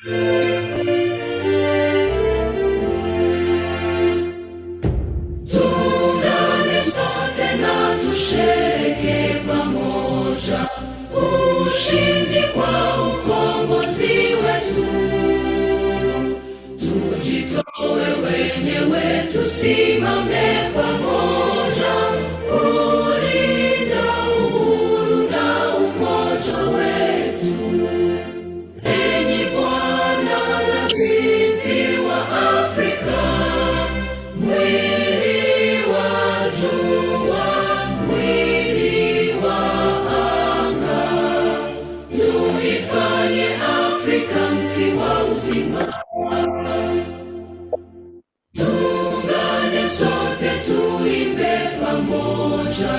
Tuungane sote na tusherehekee pamoja ushindi kwa ukombozi wetu. Tujitoe wenyewe, tusimame pamoja kulinda uhuru na umoja wetu. Enyi Bwana na binti wa Afrika, mwili wa jua, mwili wa anga, tuifanye Afrika mti wa uzima. Tuungane sote tuimbe pamoja,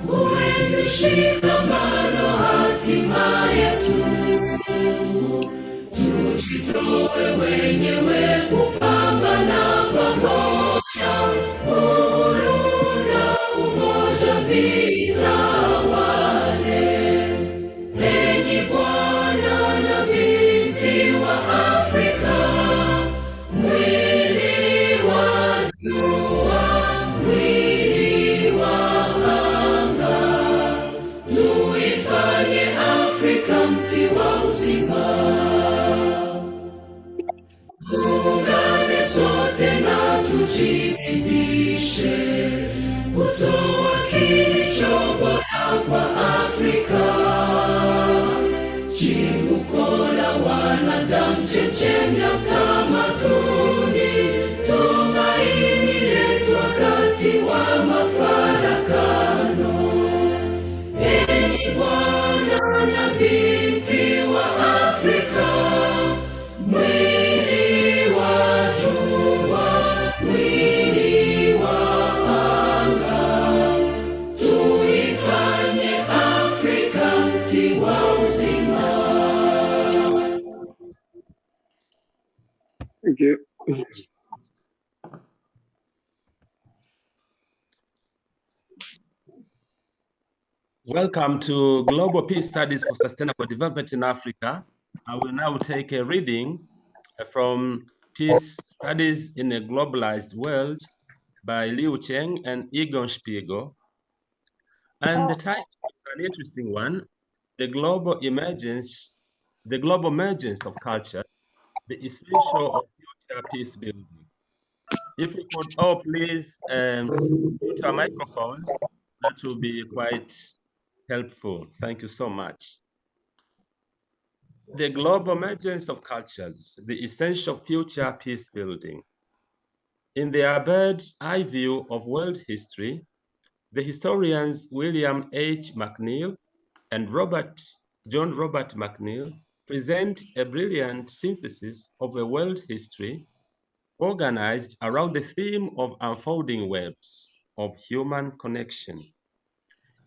kuenzi shikamano hatima yetu. Tujitoe wenyewe kupambana pamoja, uhuru na umoja vitawale. Enyi Bwana na binti wa Afrika, mwili wa jua, mwili wa anga, tuifanye Afrika mti wa uzima. Tuungane sote na tujibidishe kutoa kilicho bora kwa Afrika, chimbuko la wanadamu, chemchemi ya utamaduni, tumaini letu wakati wa mafarakano. Enyi Bwana na binti wa Afrika, mwili wa jua, mwili wa anga, tuifanye Afrika mti wa uzima. Thank you. Welcome to Global Peace Studies for Sustainable Development in Africa. I will now take a reading from Peace Studies in a Globalized World by Liu Cheng and Egon Spiegel. And the title is an interesting one, The Global Emergence of Culture, the Essential of Future Peace Building. If we could all please mute our microphones, that will be quite helpful. Thank you so much. The global emergence of cultures, the essential future peace building. In their bird's eye view of world history, the historians William H. McNeill and John Robert McNeill present a brilliant synthesis of a world history organized around the theme of unfolding webs of human connection.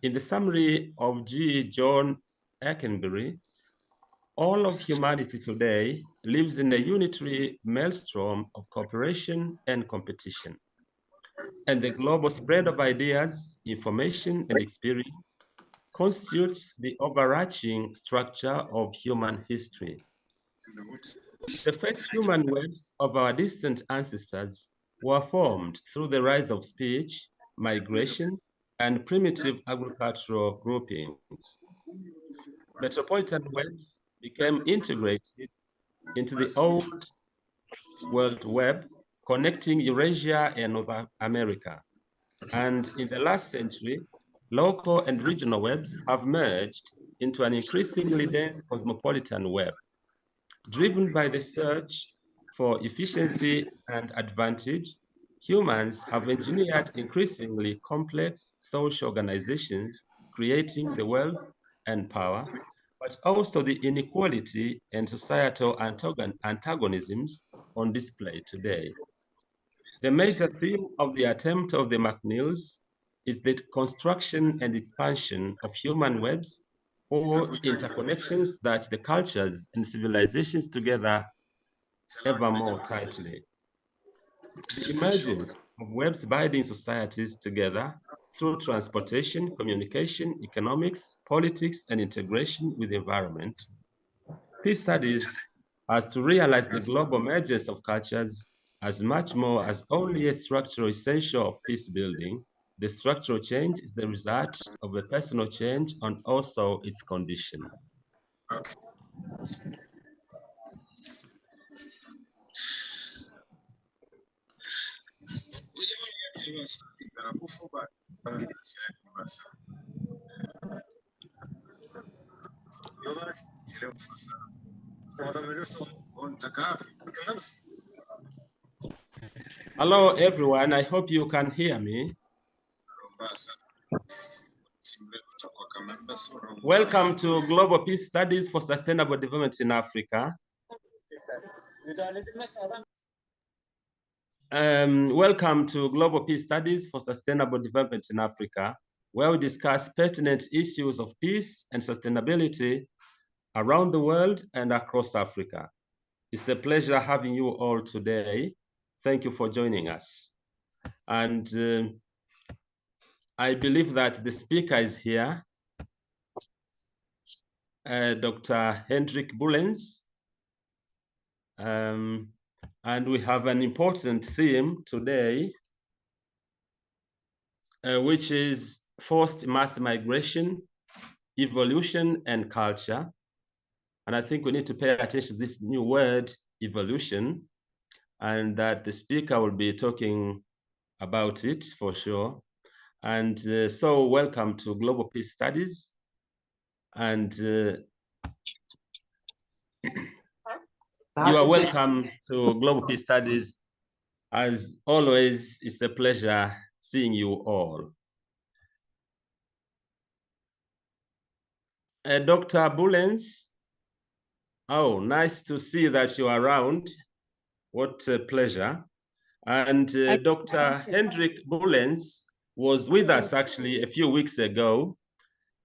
In the summary of G. John Eckenberry, all of humanity today lives in a unitary maelstrom of cooperation and competition. And the global spread of ideas, information, and experience constitutes the overarching structure of human history. The first human webs of our distant ancestors were formed through the rise of speech, migration, and primitive agricultural groupings. Metropolitan webs became integrated into the old world web, connecting Eurasia and North America. And in the last century, local and regional webs have merged into an increasingly dense cosmopolitan web. Driven by the search for efficiency and advantage, humans have engineered increasingly complex social organizations, creating the wealth and power, but also the inequality and societal antagonisms on display today. The major theme of the attempt of the McNeils is the construction and expansion of human webs or interconnections that the cultures and civilizations together ever more tightly. The emergence of webs binding societies together through transportation, communication, economics, politics, and integration with the environment. Peace studies as to realize the global emergence of cultures as much more as only a structural essential of peace building. The structural change is the result of a personal change and also its condition. Hello, everyone. I hope you can hear me. Welcome to Global Peace Studies for Sustainable Development in Africa. Welcome to Global Peace Studies for Sustainable Development in Africa, where we discuss pertinent issues of peace and sustainability around the world and across Africa. It's a pleasure having you all today. Thank you for joining us. And I believe that the speaker is here, Dr. Hendrik Bullens. And we have an important theme today, which is forced mass migration, evolution, and culture. And I think we need to pay attention to this new word, evolution, and that the speaker will be talking about it for sure. And so welcome to Global Peace Studies. And you are welcome to Global Peace Studies. As always, it's a pleasure seeing you all. Dr. Bullens, oh, nice to see that you're around. What a pleasure. And Dr. Hendrik Bullens was with us actually a few weeks ago,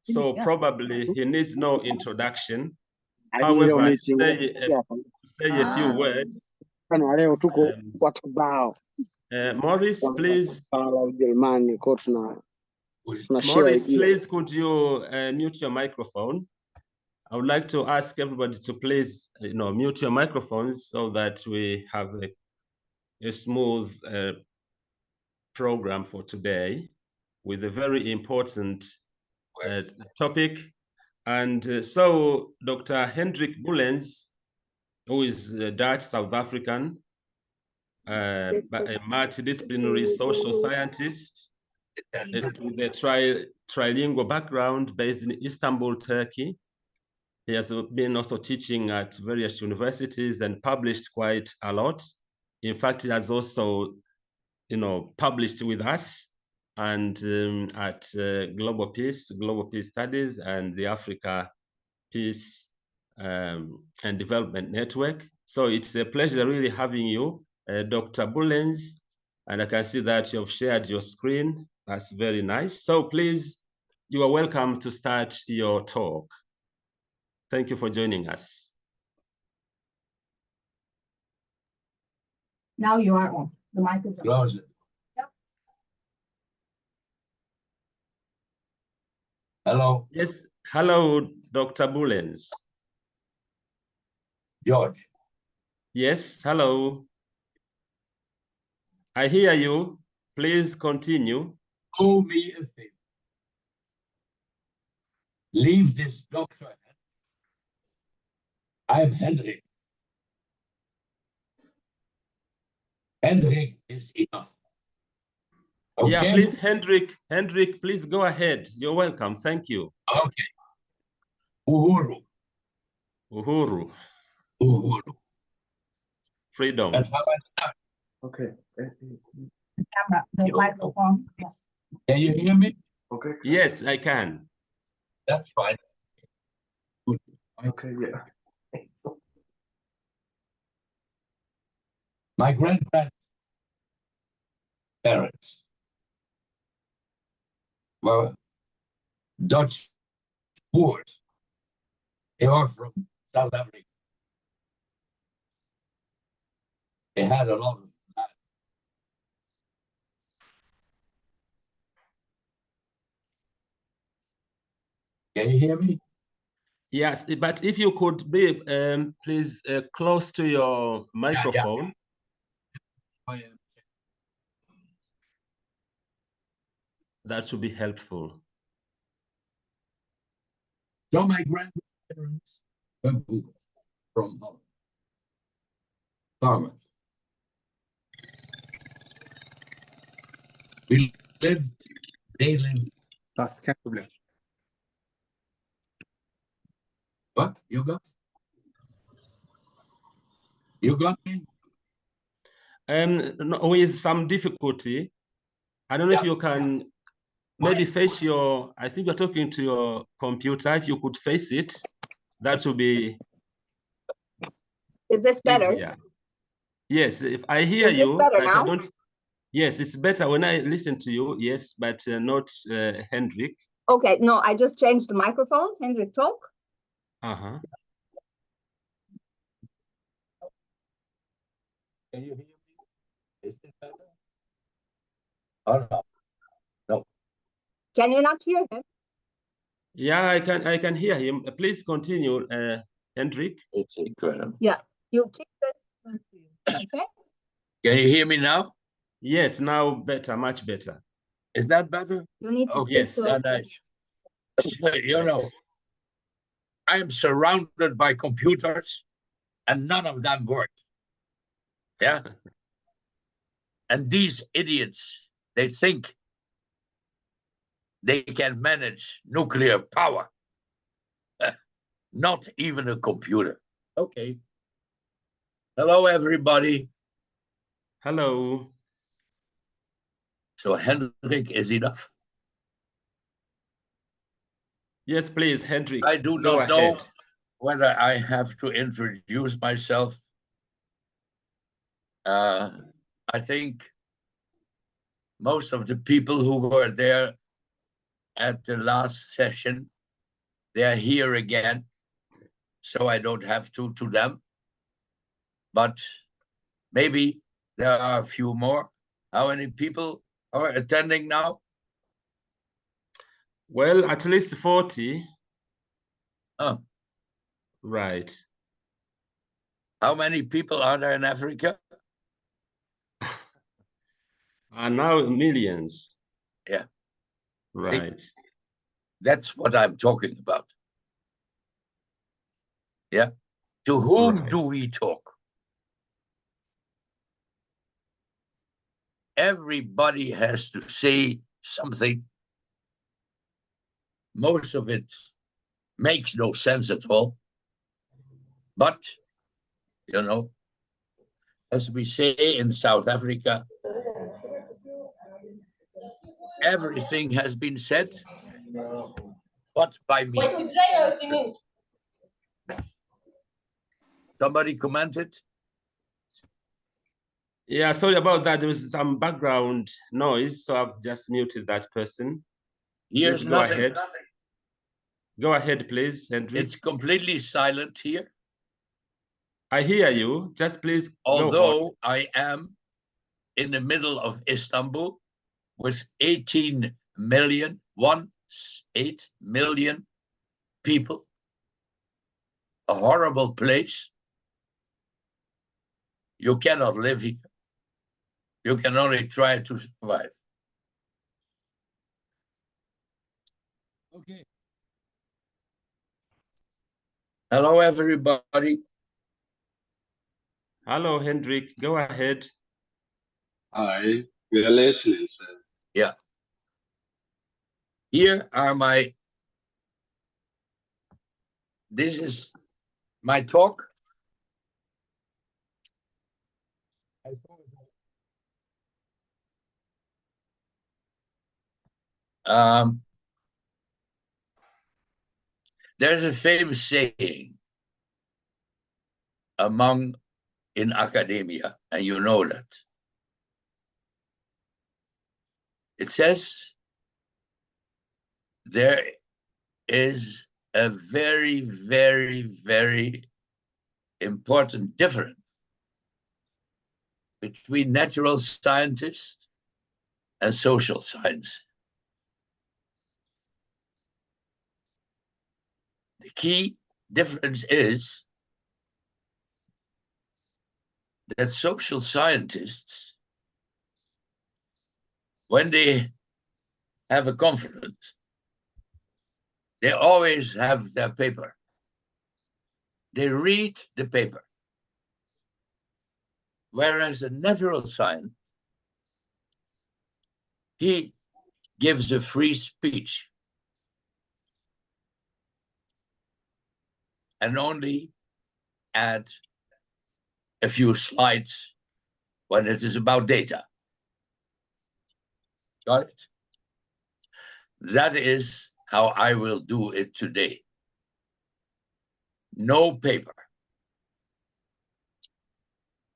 so probably he needs no introduction. However, to say a few words, Maurice, please. Maurice, please, could you mute your microphone? I would like to ask everybody to please, mute your microphones so that we have a smooth program for today with a very important topic. And so Dr. Hendrik Bullens, who is Dutch South African, a multidisciplinary social scientist with a trilingual background based in Istanbul, Turkey. He has been also teaching at various universities and published quite a lot. In fact, he has also, published with us and at Global Peace Studies and the Africa Peace and Development Network. So it's a pleasure really having you, Dr. Bullens, and I can see that you have shared your screen. That's very nice. So please, you are welcome to start your talk. Thank you for joining us. Now you are on. The mic is on. Close it. Yep. Hello, Yes, hello, Dr. Bullens. George. Yes, hello. I hear you. Please continue. Do me a favor. Leave this doctor. I'm Hendrik. Hendrik is enough. Okay? Yeah, please, Hendrik, please go ahead. You're welcome. Thank you. Okay. Uhuru. Uhuru, Uhuru. freedom. That's how I start. Okay. Camera, the microphone. Yes. Can you hear me? Okay. Yes, I can. That's fine. Good. Okay. Yeah. My grandparents were Dutch Boers. They were from South Africa. They had a lot of land. Can you hear me? Yes, but if you could be, please, close to your microphone. That would be helpful. So my grandparents were Bullens from Holland. Farmers. We lived, they lived. Fast geen probleem. What? You got? You got me? No, with some difficulty. I don't know if you can maybe face your, I think you're talking to your computer. If you could face it, that would be Is this better? easier. Yes, if I hear Is this you, better but I now? don't. Yes, it's better when I listen to you. Yes, but not Hendrik. Okay, no, I just changed the microphone. Hendrik, talk. Uh-huh. Can you hear me? Is it better? Oh no. No. Can you not hear him? Yeah, I can hear him. Please continue, Hendrik. It's incredible. Yeah, you keep this. Okay. Can you hear me now? Yes, now better, much better. Is that better? You need to Okay, speak yes. closer. nice. You know, I am surrounded by computers and none of them work. Yeah. And these idiots, they think they can manage nuclear power. Not even a computer. Okay. Hello, everybody. Hello. So Hendrik is enough. Yes, please, Hendrik. I do go not know ahead. whether I have to introduce myself. I think most of the people who were there at the last session, they are here again, so I don't have to them. But maybe there are a few more. How many people are attending now? Well, at least 40. Oh. Right. How many people are there in Africa? Are now millions. Yeah. Right. See, that's what I'm talking about. Yeah. To whom do we talk? Everybody has to say something. Most of it makes no sense at all. But, you know, as we say in South Africa, everything has been said, but by me. Somebody commented? Yeah, sorry about that. There was some background noise, so I've just muted that person. Here's Go nothing. ahead. Go ahead, please, Hendrik. It's completely silent here. I hear you. Just please go on. Although I am in the middle of Istanbul with 18 million people, a horrible place. You cannot live here. You can only try to survive. Okay. Hello, everybody. Hello, Hendrik. Go ahead. Hi, we are listening, sir. Yeah. Here are my, this is my talk. There's a famous saying in academia, and you know that. It says there is a very, very, very important difference between natural scientists and social science. The key difference is that social scientists, when they have a conference, they always have their paper. They read the paper. Whereas a natural science, he gives a free speech and only add a few slides when it is about data. Got it? That is how I will do it today. No paper.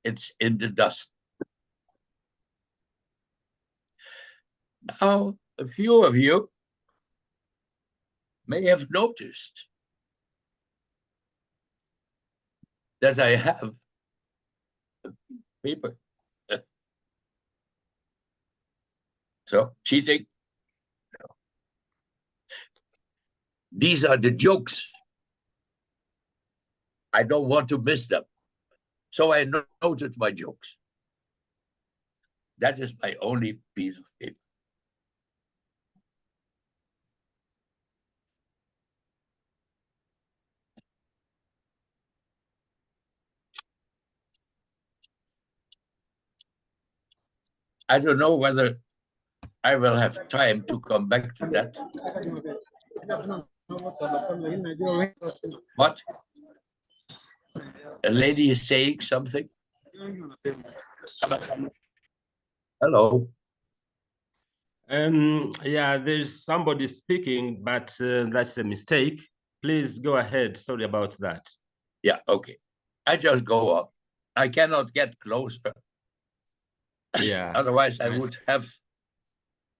It's in the dust. Now, a few of you may have noticed that I have a paper. So, cheating. These are the jokes. I don't want to miss them. So I noted my jokes. That is my only piece of paper. I don't know whether I will have time to come back to that. What? A lady is saying something? Hello. Yeah, there's somebody speaking, but that's a mistake. Please go ahead. Sorry about that. Yeah, okay. I just go on. I cannot get closer. Yeah. Otherwise, I would have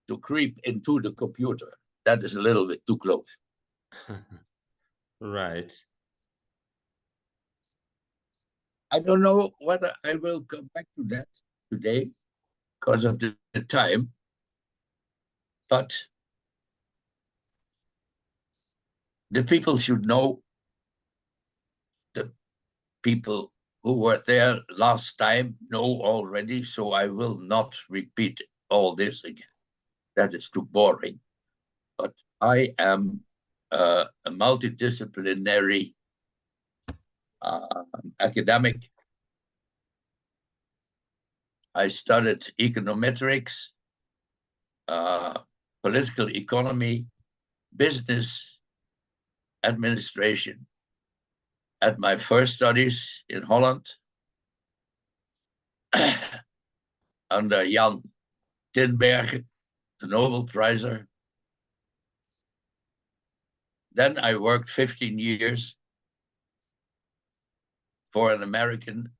to creep into the computer. That is a little bit too close. Right. I don't know whether I will come back to that today because of the time, but the people should know, the people who were there last time know already, so I will not repeat all this again. That is too boring. But I am a multidisciplinary academic. I studied econometrics, political economy, business administration at my first studies in Holland under Jan Tinbergen, the Nobel Prizer. Then I worked 15 years for an American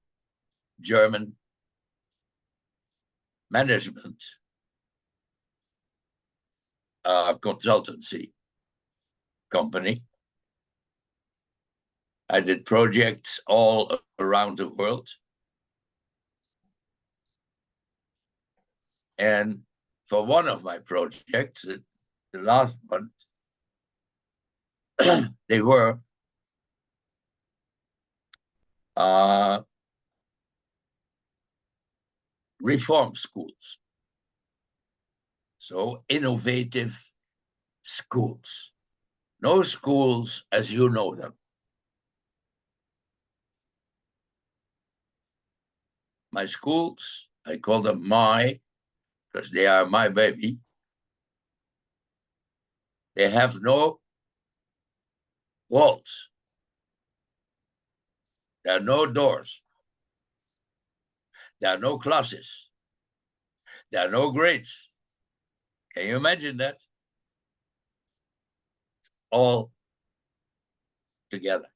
German management consultancy company. I did projects all around the world. And for one of my projects, the last one, they were reform schools. So innovative schools. No schools as you know them. My schools, I call them my, because they are my baby. They have no walls. There are no doors. There are no classes. There are no grades. Can you imagine that? All together.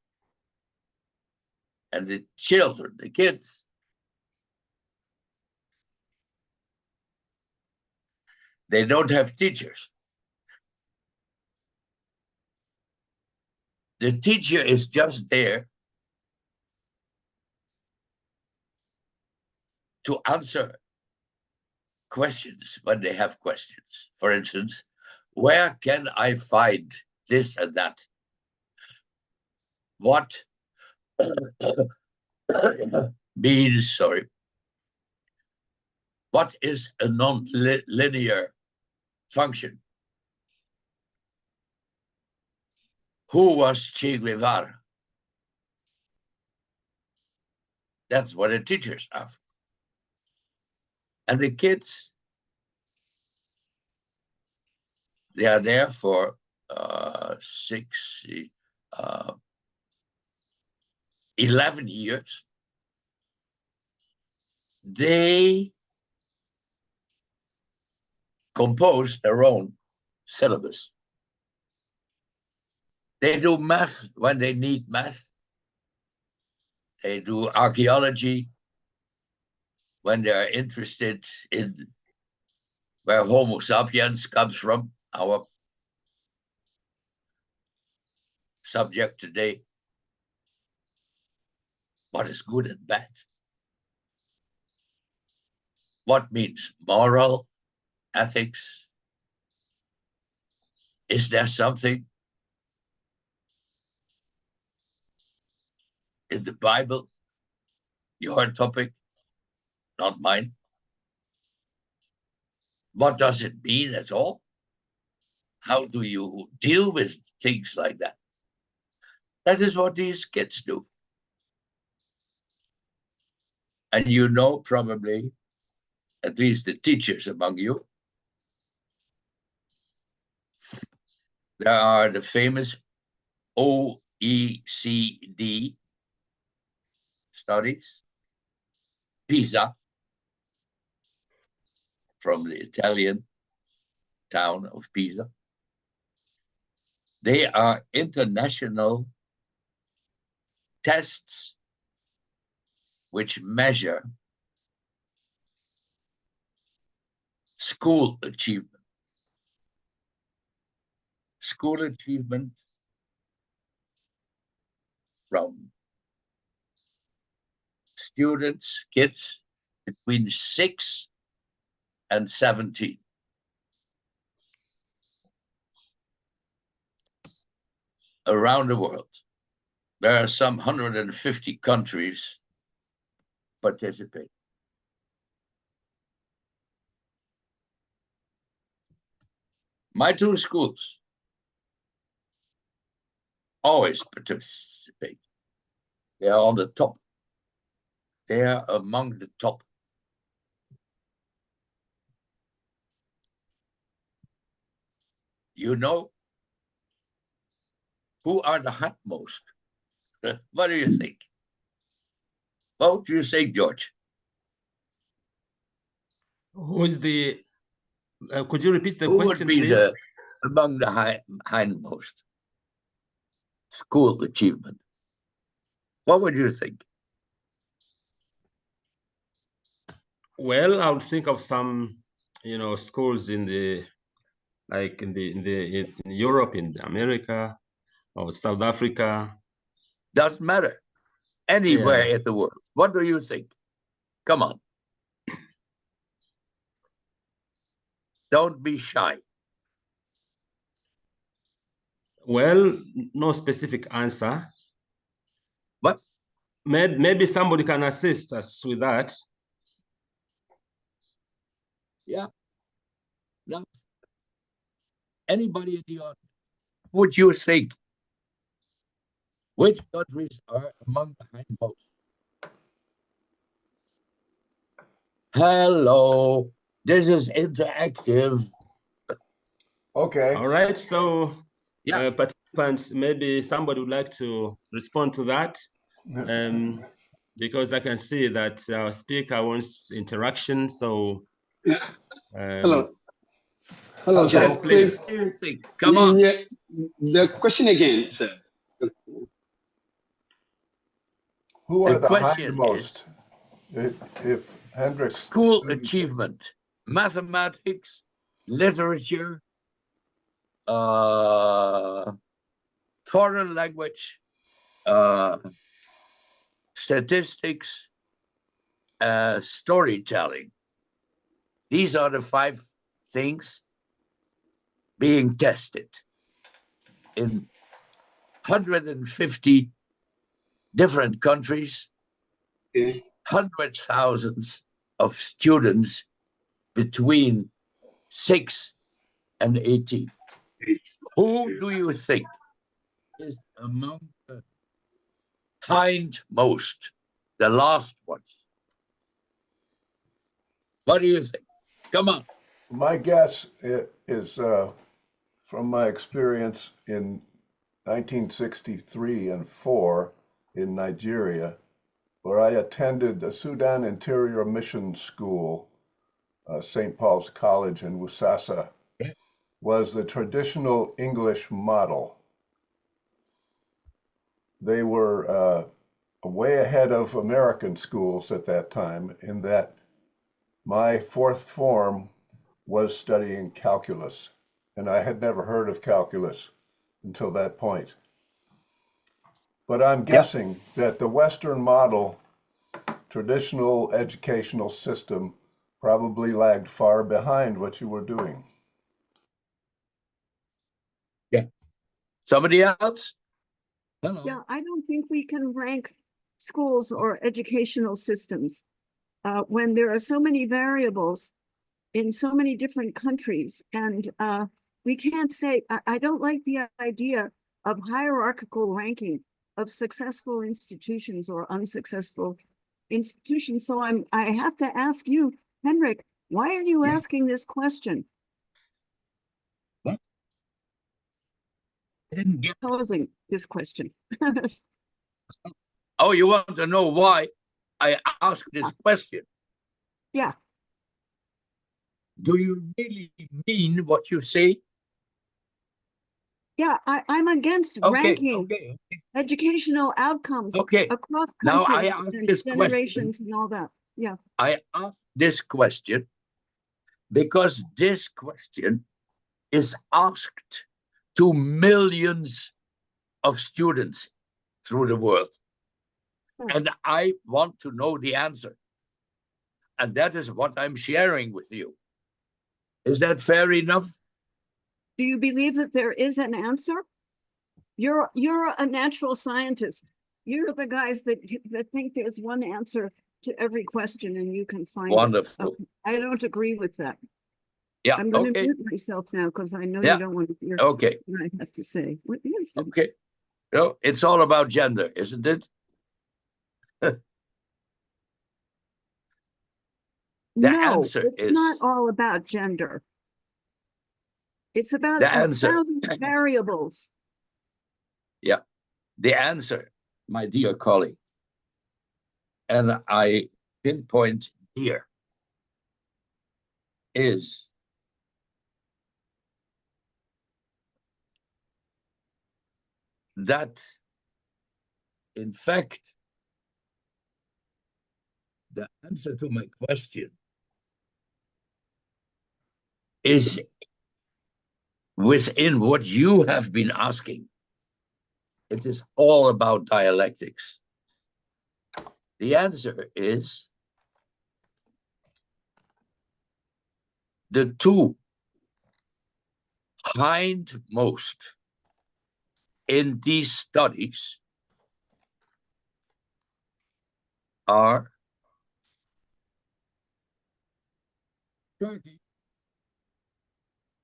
And the children, the kids, they don't have teachers. The teacher is just there to answer questions when they have questions. For instance, where can I find this and that? what means, sorry, what is a non-linear function? Who was Che Guevara? That's what the teachers have. And the kids, they are there for 11 years. They compose their own syllabus. They do math when they need math. They do archaeology when they're interested in where Homo sapiens comes from, our subject today. What is good and bad? What means moral, ethics? Is there something in the Bible? Your topic, not mine. What does it mean at all? How do you deal with things like that? That is what these kids do. And you know, probably, at least the teachers among you, there are the famous OECD studies, PISA, from the Italian town of Pisa. They are international tests which measure school achievement. School achievement from students, kids between 6 and 17. Around the world. There are some 150 countries participate. My two schools always participate. They are on the top. They are among the top. You know who are the hindmost? What do you think? What do you think, George? Who is the? Could you repeat the Who question, would be please? among the hindmost? School achievement. What would you think? Well, I would think of some, schools in the, like in Europe, in America, or South Africa. Doesn't matter. Anywhere in the world. What do you think? Come on. Don't be shy. Well, no specific answer. What? Maybe somebody can assist us with that. Yeah. No. Anybody in the audience? Would you think? Which countries are among the hindmost? Hello. This is interactive. Okay. All right. So, yeah. Participants, maybe somebody would like to respond to that. Because I can see that our speaker wants interaction. So, Hello. Hello, yes, sir. please. Come on. Yeah, the question again, sir. Who are the question hindmost? If Hendrik. School achievement, mathematics, literature, foreign language, statistics, storytelling. These are the 5 things being tested in 150 different countries, Okay. 100,000 of students between 6 and 18. Who do you think is among the hindmost, the last ones? What do you think? Come on. My guess is from my experience in 1963 and 4 in Nigeria, where I attended the Sudan Interior Mission School, St. Paul's College in Wusasa, was the traditional English model. They were way ahead of American schools at that time in that my fourth form was studying calculus, and I had never heard of calculus until that point. But I'm guessing that the Western model, traditional educational system, probably lagged far behind what you were doing. Yeah. Somebody else? Hello. Yeah, I don't think we can rank schools or educational systems when there are so many variables in so many different countries. And we can't say, I don't like the idea of hierarchical ranking of successful institutions or unsuccessful institutions. So I have to ask you, Hendrik, why are you asking this question? What? I didn't get. Posing this question. Oh, you want to know why I ask this question? Yeah. Do you really mean what you say? Yeah, I'm against ranking educational outcomes across Now I countries ask and this generations question. and all that. Yeah. I ask this question because this question is asked to millions of students through the world. And I want to know the answer. And that is what I'm sharing with you. Is that fair enough? Do you believe that there is an answer? You're a natural scientist. You're the guys that think there's one answer to every question and you can find Wonderful. it. I don't agree with that. Yeah. I'm going to mute myself now because I know you don't want to hear what I have to say. What is it? Okay. No, it's all about gender, isn't it? Answer it's not all about gender. It's about thousands of variables. Yeah, the answer, my dear colleague, and I pinpoint here, is that, in fact, the answer to my question is within what you have been asking. It is all about dialectics. The answer is the two hindmost in these studies are Turkey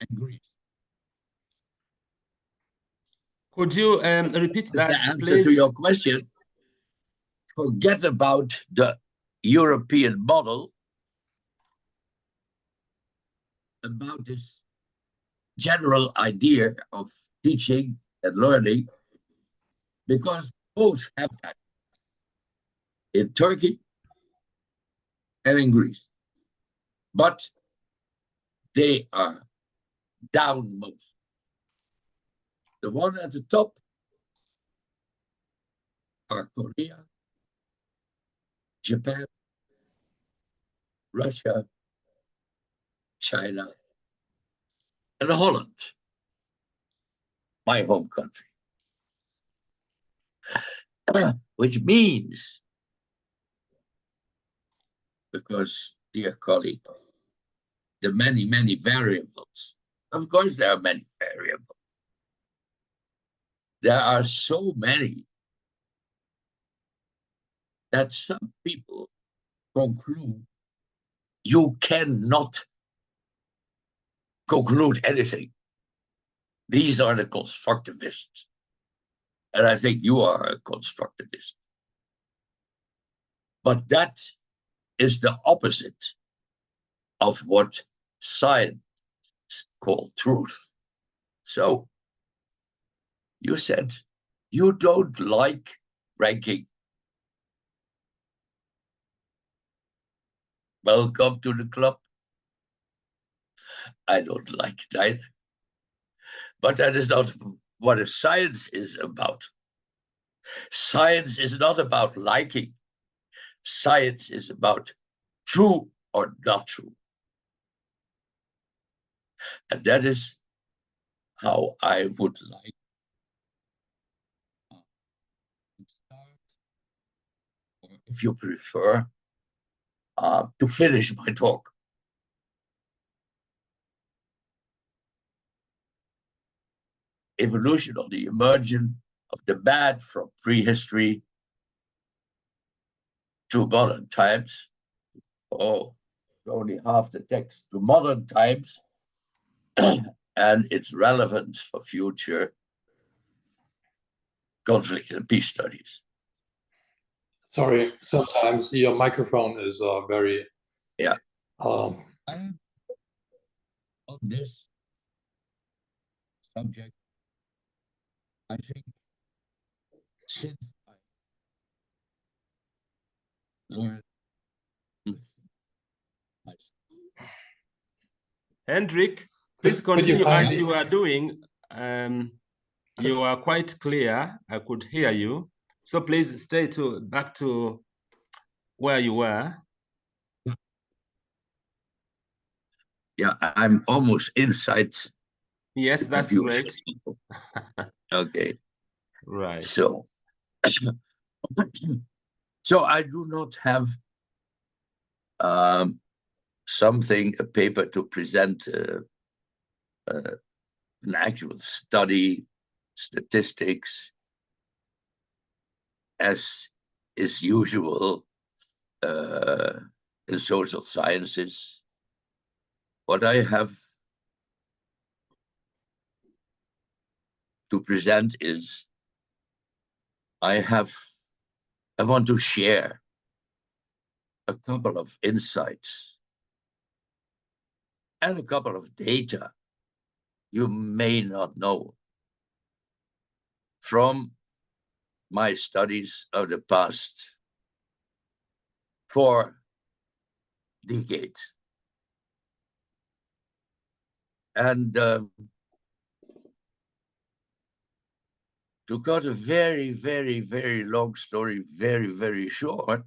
and Greece. Could you repeat that, the answer please? to your question. Forget about the European model, about this general idea of teaching and learning, because both have that in Turkey and in Greece. But they are downmost. The one at the top are Korea, Japan, Russia, China, and Holland, my home country. Which means, because, dear colleague, the many, many variables, of course there are many variables. There are so many that some people conclude you cannot conclude anything. These are the constructivists. And I think you are a constructivist. But that is the opposite of what science calls truth. So you said you don't like ranking. Welcome to the club. I don't like it either. But that is not what a science is about. Science is not about liking. Science is about true or not true. And that is how I would like to start, or if you prefer, to finish my talk. Evolution of the emergence of the bad from prehistory to modern times. Oh, only half the text. To modern times and its relevance for future conflict and peace studies. Sorry, sometimes your microphone is very. Yeah. Um, On this subject, I think since I learned Hendrik, please could you continue as kindly- you are doing. You are quite clear. I could hear you. So please stay back to where you were. Yeah, I'm almost inside. Yes, the that's computer. great. Okay. Right. So, so I do not have a paper to present an actual study, statistics, as is usual in social sciences. What I have to present is I want to share a couple of insights and a couple of data you may not know from my studies of the past 4 decades. And to cut a very, very, very long story very, very short,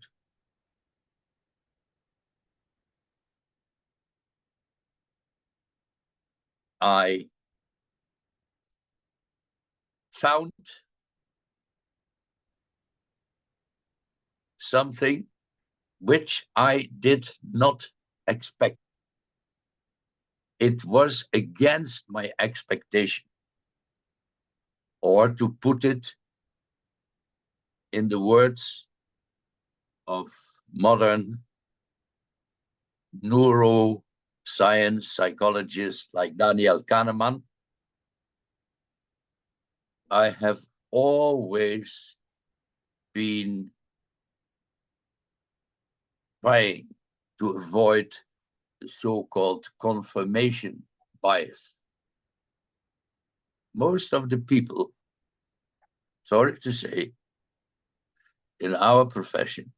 I found something which I did not expect. It was against my expectation. Or to put it in the words of modern neuroscience psychologists like Daniel Kahneman, I have always been trying to avoid the so-called confirmation bias. Most of the people, sorry to say, in our profession,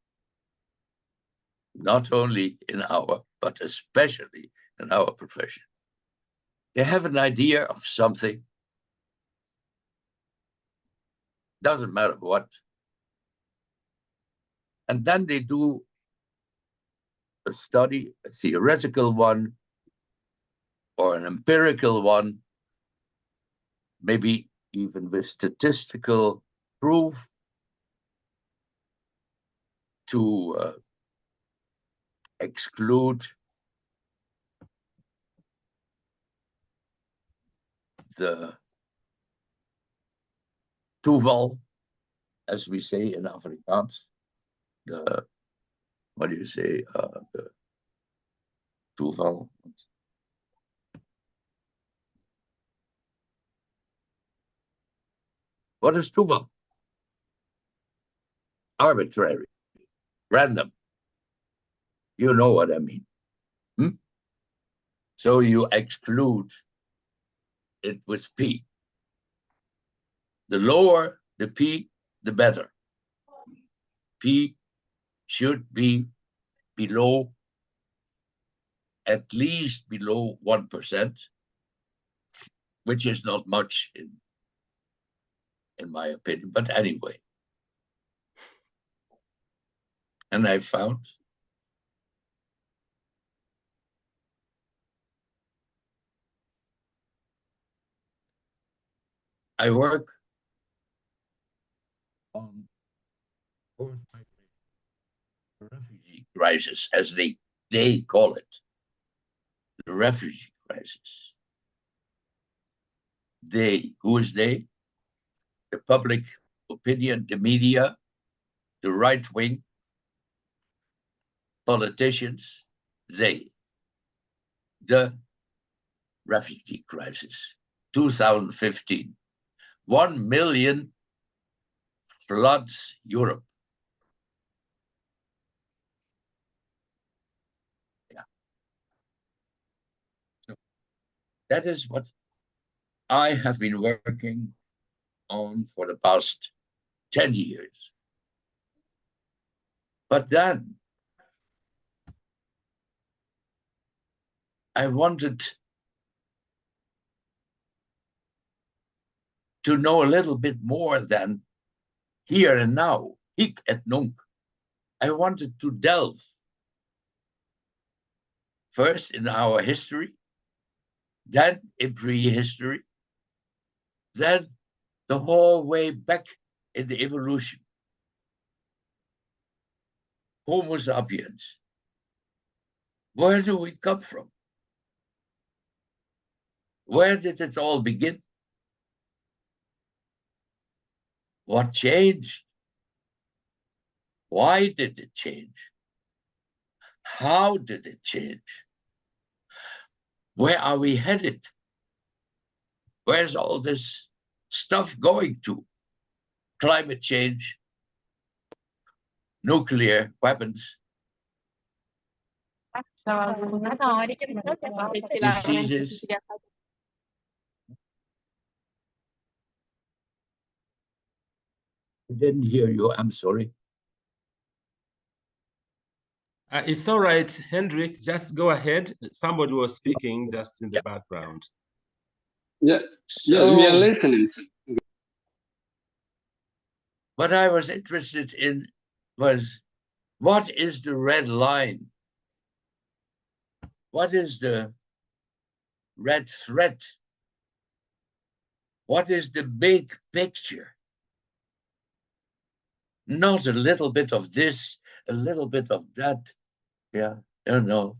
not only in our, but especially in our profession, they have an idea of something, doesn't matter what, and then they do a study, a theoretical one, or an empirical one, maybe even with statistical proof, to exclude the toeval, as we say in Afrikaans, what do you say, the toeval. What is toeval? Arbitrary, random. You know what I mean. So you exclude it with P. The lower the P, the better. P should be below, at least below 1%, which is not much in my opinion, but anyway. And I found I work on forced migration, the refugee crisis, as they call it, the refugee crisis. They, who is they? The public opinion, the media, the right wing, politicians, they. The refugee crisis, 2015. 1 million floods Europe. Yeah. So that is what I have been working on for the past 10 years. But then I wanted to know a little bit more than here and now, hic et nunc. I wanted to delve first in our history, then in prehistory, then the whole way back in the evolution. Homo sapiens. Where do we come from? Where did it all begin? What changed? Why did it change? How did it change? Where are we headed? Where's all this stuff going to? Climate change, nuclear weapons, diseases. I didn't hear you, I'm sorry. It's all right, Hendrik, just go ahead. Somebody was speaking just in the background. Yeah, So, yes, we are listening. what I was interested in was, what is the red line? What is the red thread? What is the big picture? Not a little bit of this, a little bit of that. Yeah, I don't know.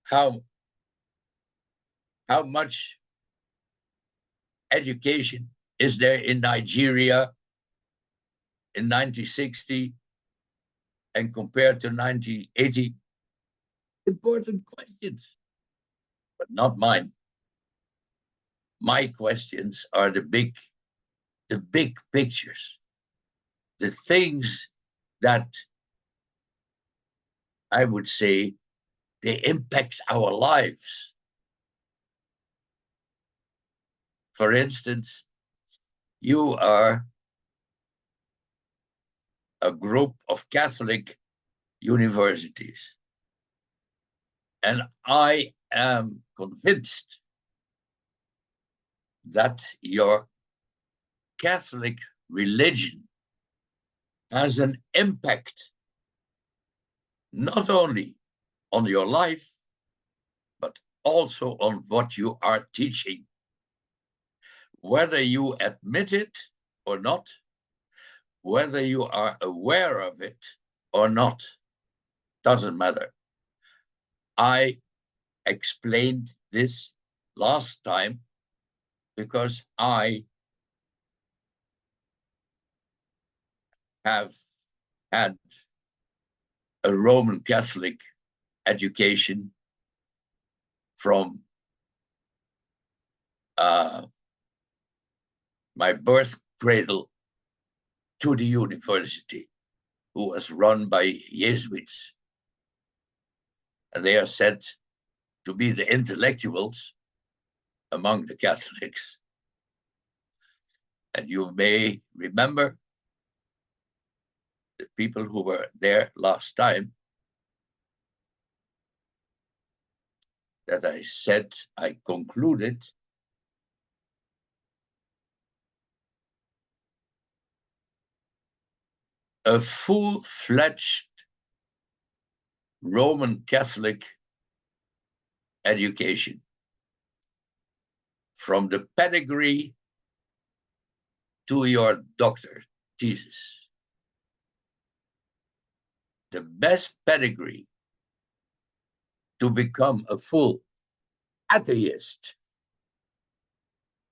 How much education is there in Nigeria in 1960 and compared to 1980? Important questions, but not mine. My questions are the big pictures, the things that I would say they impact our lives. For instance, you are a group of Catholic universities, and I am convinced that your Catholic religion has an impact not only on your life, but also on what you are teaching. Whether you admit it or not, whether you are aware of it or not, doesn't matter. I explained this last time because I have had a Roman Catholic education from my birth cradle to the university, who was run by Jesuits. And they are said to be the intellectuals among the Catholics. And you may remember the people who were there last time that I said I concluded a full-fledged Roman Catholic education from the pedigree to your doctor thesis. The best pedigree to become a full atheist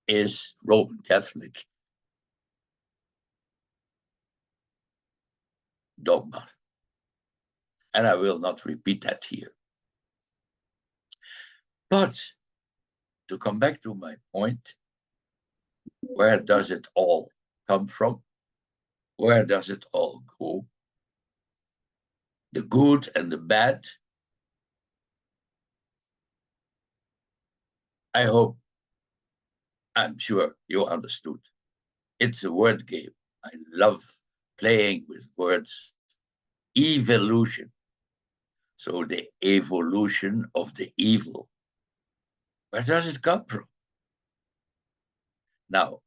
is Roman Catholic dogma. And I will not repeat that here. But to come back to my point, where does it all come from? Where does it all go? The good and the bad. I hope, I'm sure you understood. It's a word game. I love playing with words. Evilution. So the evolution of the evil. Where does it come from? Now,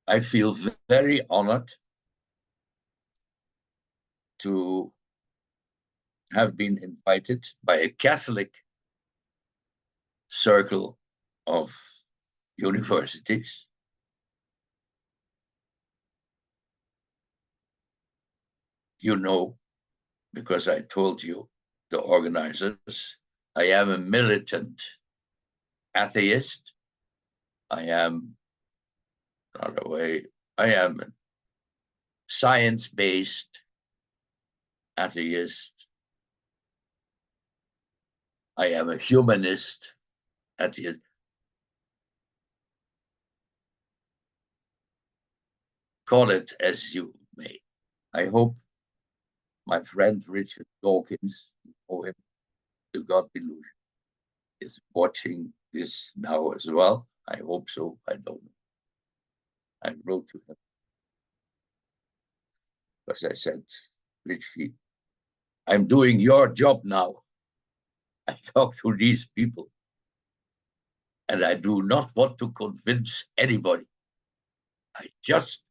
I feel very honored to have been invited by a Catholic circle of universities. You know, because I told you, the organizers, I am a militant atheist. I am, not a way, I am a science-based atheist. I am a humanist atheist. Call it as you may. I hope my friend Richard Dawkins, you know him, the God Evilution, is watching this now as well. I hope so. I don't know. I wrote to him because I said, Richie, I'm doing your job now. I talk to these people and I do not want to convince anybody. I just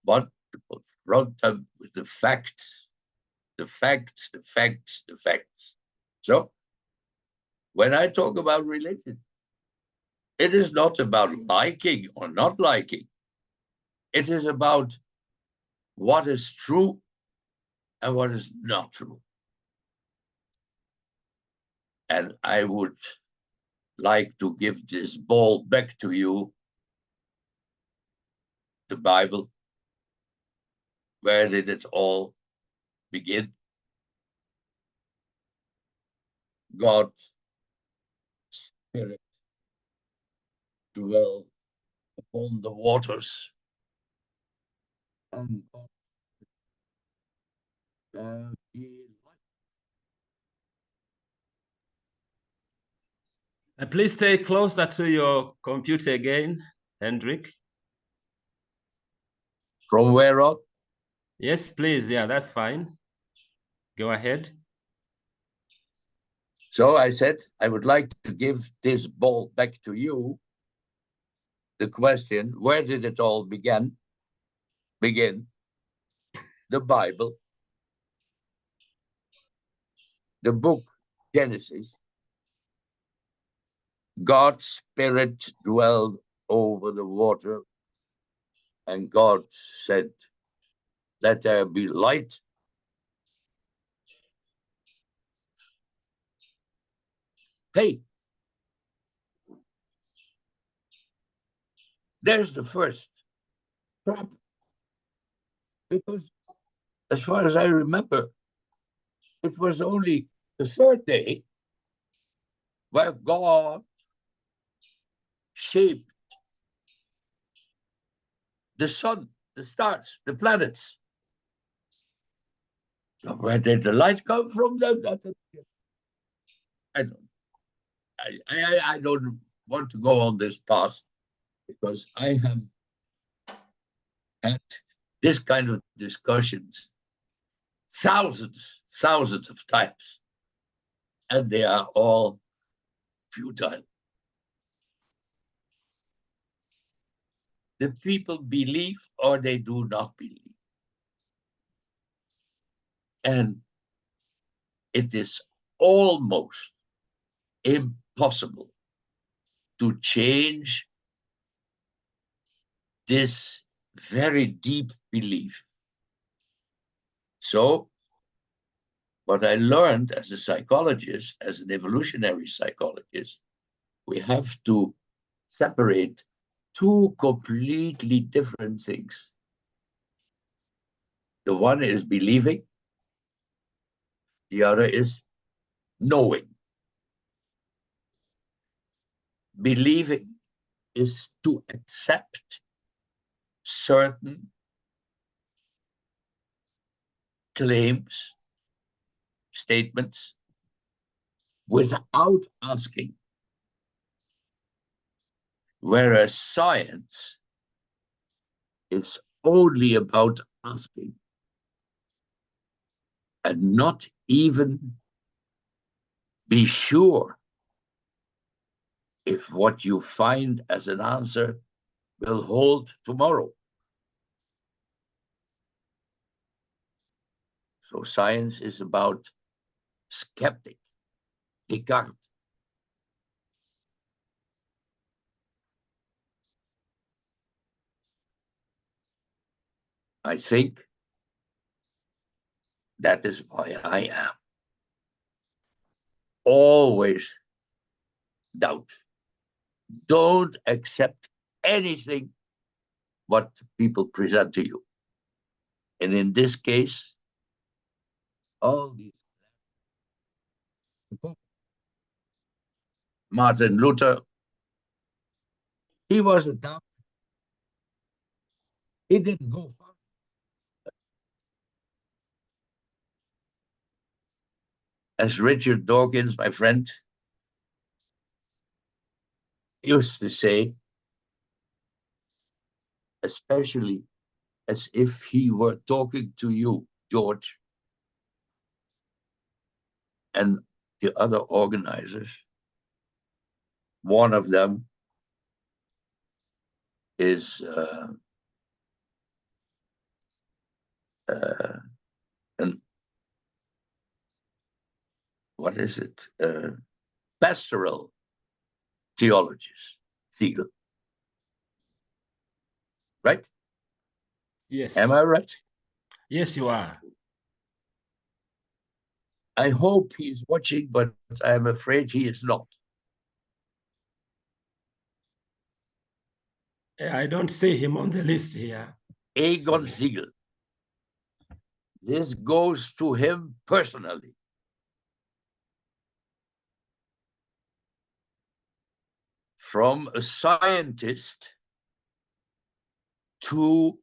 want to confront them with the facts, the facts, the facts, the facts. So when I talk about religion, it is not about liking or not liking. It is about what is true and what is not true. And I would like to give this ball back to you, the Bible. Where did it all begin? God, Spirit, dwell upon the waters. And God, there be light. Please stay closer to your computer again, Hendrik. From where on? Yes, please. Yeah, that's fine. Go ahead. So I said, I would like to give this ball back to you. The question, where did it all begin? The Bible, the book Genesis. God's Spirit dwelled over the water, and God said, let there be light. Hey, there's the first trap. Because as far as I remember, it was only the third day where God shaped the sun, the stars, the planets. So where did the light come from? I don't want to go on this path because I have had this kind of discussions thousands of times, and they are all futile. The people believe or they do not believe. And it is almost impossible to change this very deep belief. So, what I learned as a psychologist, as an evolutionary psychologist, we have to separate two completely different things. The one is believing, the other is knowing. Believing is to accept certain claims, statements, without asking. Whereas science is only about asking and not even be sure if what you find as an answer will hold tomorrow. So science is about skeptic, Descartes. I think that is why I am always doubt. Don't accept anything what people present to you. And in this case, all these Martin Luther, he was a doubter. He didn't go far. As Richard Dawkins, my friend, used to say, especially as if he were talking to you, George, and the other organizers. One of them is an what is it? Pastoral theologist, Siegel. Right? Yes. Am I right? Yes, you are. I hope he's watching, but I'm afraid he is not. I don't see him on the list here. Egon Sorry. Siegel. This goes to him personally. From a scientist to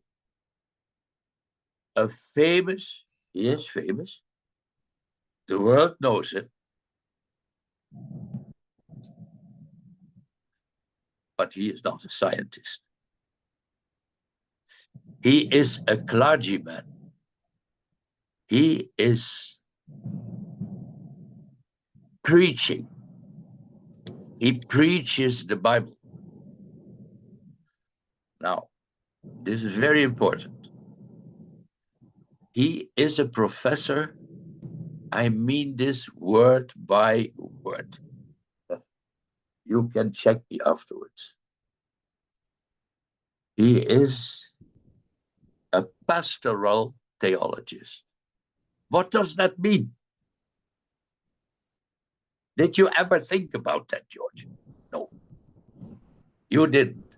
a famous, he is famous, the world knows him, but he is not a scientist. He is a clergyman. He is preaching. He preaches the Bible. Now, this is very important. He is a professor. I mean this word by word. You can check me afterwards. He is a pastoral theologist. What does that mean? Did you ever think about that, George? No, you didn't.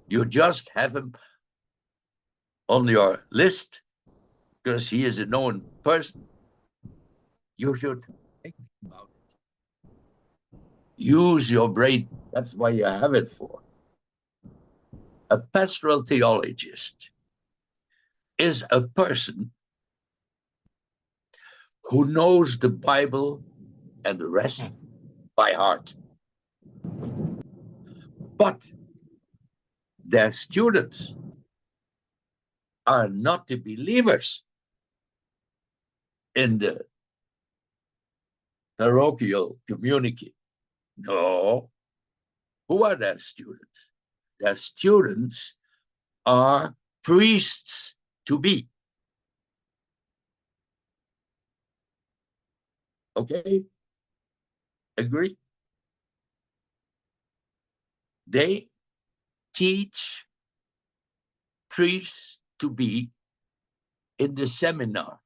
You just have him on your list, because he is a known person, you should think about it. Use your brain. That's why you have it for. A pastoral theologist is a person who knows the Bible and the rest by heart. But their students are not the believers in the parochial community. No. Who are their students? Their students are priests to be. Okay? Agree? They teach priests to be in the seminar.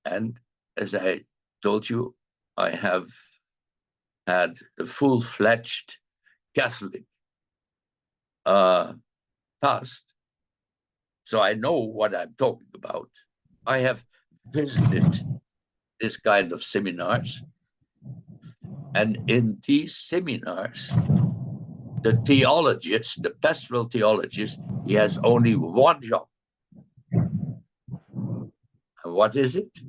And as I told you, I have had a full-fledged Catholic past. So I know what I'm talking about. I have visited this kind of seminars. And in these seminars, the theologist, the pastoral theologist, he has only one job. And what is it?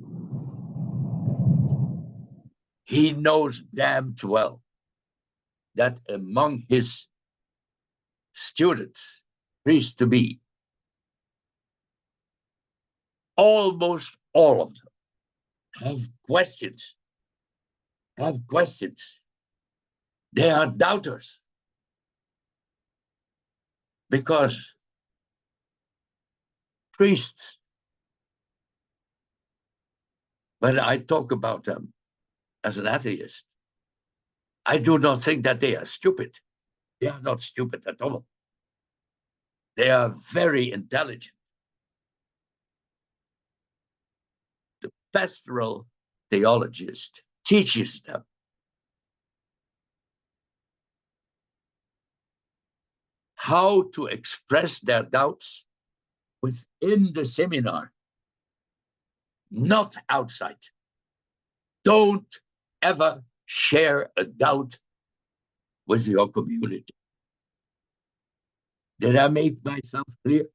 He knows damned well that among his students, priests to be, almost all of them have questions. They are doubters. Because priests, when I talk about them as an atheist, I do not think that they are stupid. They are not stupid at all. They are very intelligent. The pastoral theologist teaches them how to express their doubts within the seminar, not outside. Don't ever share a doubt with your community. Did I make myself clear,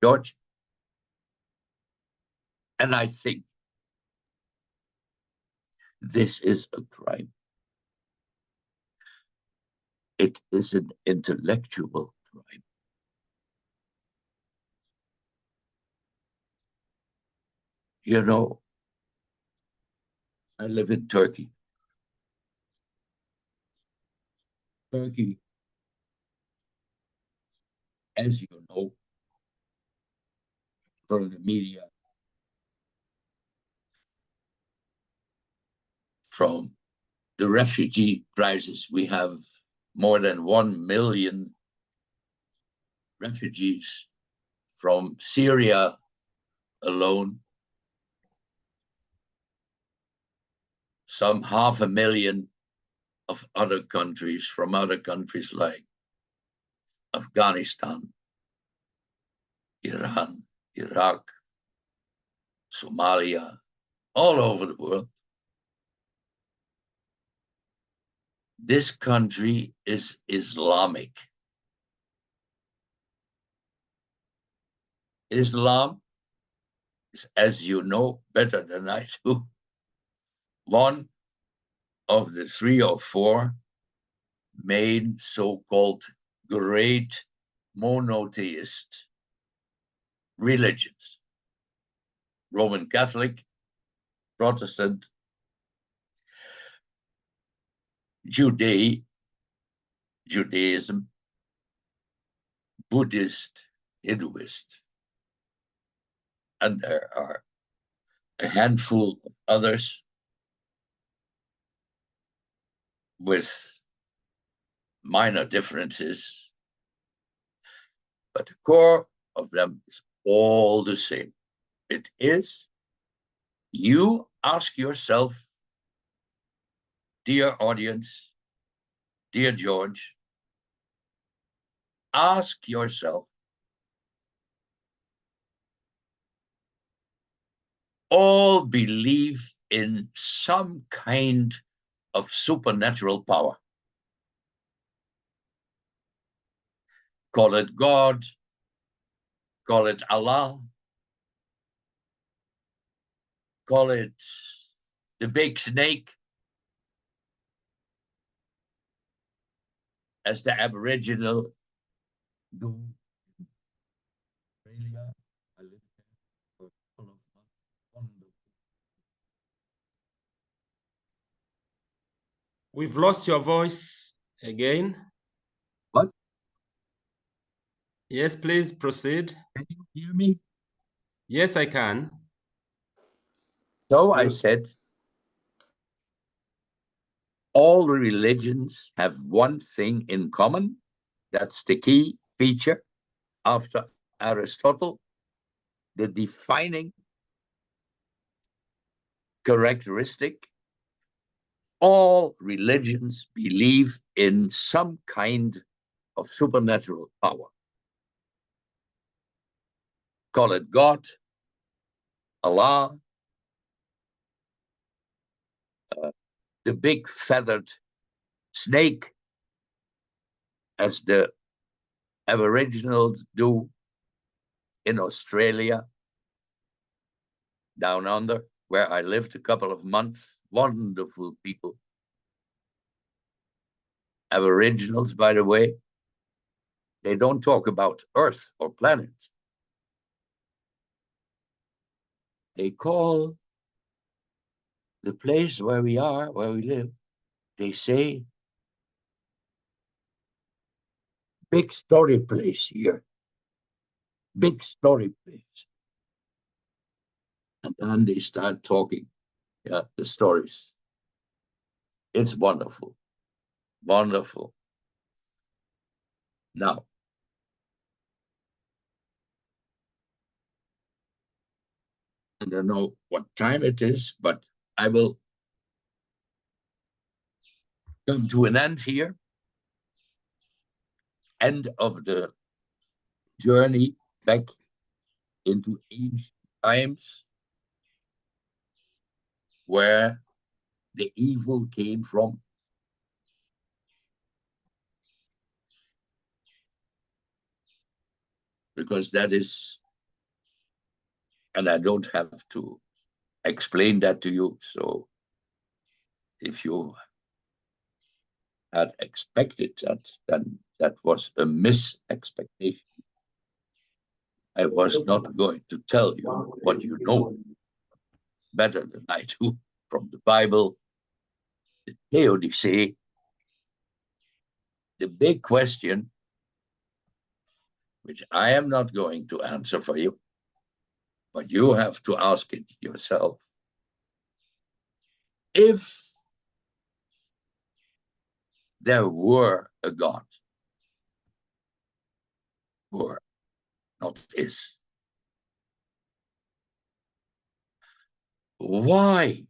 George? And I think this is a crime. It is an intellectual crime. You know, I live in Turkey. Turkey, as you know, from the media, from the refugee crisis, we have more than 1 million refugees from Syria alone. Some 500,000 of other countries, from other countries like Afghanistan, Iran, Iraq, Somalia, all over the world. This country is Islamic. Islam is, as you know better than I do, one of the 3 or 4 main so-called great monotheist religions: Roman Catholic, Protestant, Judaism, Buddhist, Hinduist. And there are a handful of others with minor differences, but the core of them is all the same. It is, you ask yourself, dear audience, dear George, ask yourself, all believe in some kind of supernatural power. Call it God, call it Allah, call it the big snake, as the Aboriginal do. Australia, I lived there for a couple of months. Wonderful. We've lost your voice again. What? Yes, please proceed. Can you hear me? Yes, I can. So I said, all religions have one thing in common. That's the key feature after Aristotle, the defining characteristic. All religions believe in some kind of supernatural power. Call it God, Allah, the big feathered snake, as the Aboriginals do in Australia, down under, where I lived a couple of months. Wonderful people. Aboriginals, by the way, they don't talk about Earth or planets. They call the place where we are, where we live, they say, big story place here. Big story place. And then they start talking, the stories. It's wonderful. Wonderful. Now, I don't know what time it is, but I will come to an end here. End of the journey back into ancient times, where the evil came from. Because that is, and I don't have to explain that to you. So if you had expected that, then that was a mis-expectation. I was not going to tell you what you know better than I do from the Bible, the Theodicy. The big question, which I am not going to answer for you, but you have to ask it yourself. If there were a God, were, not is, why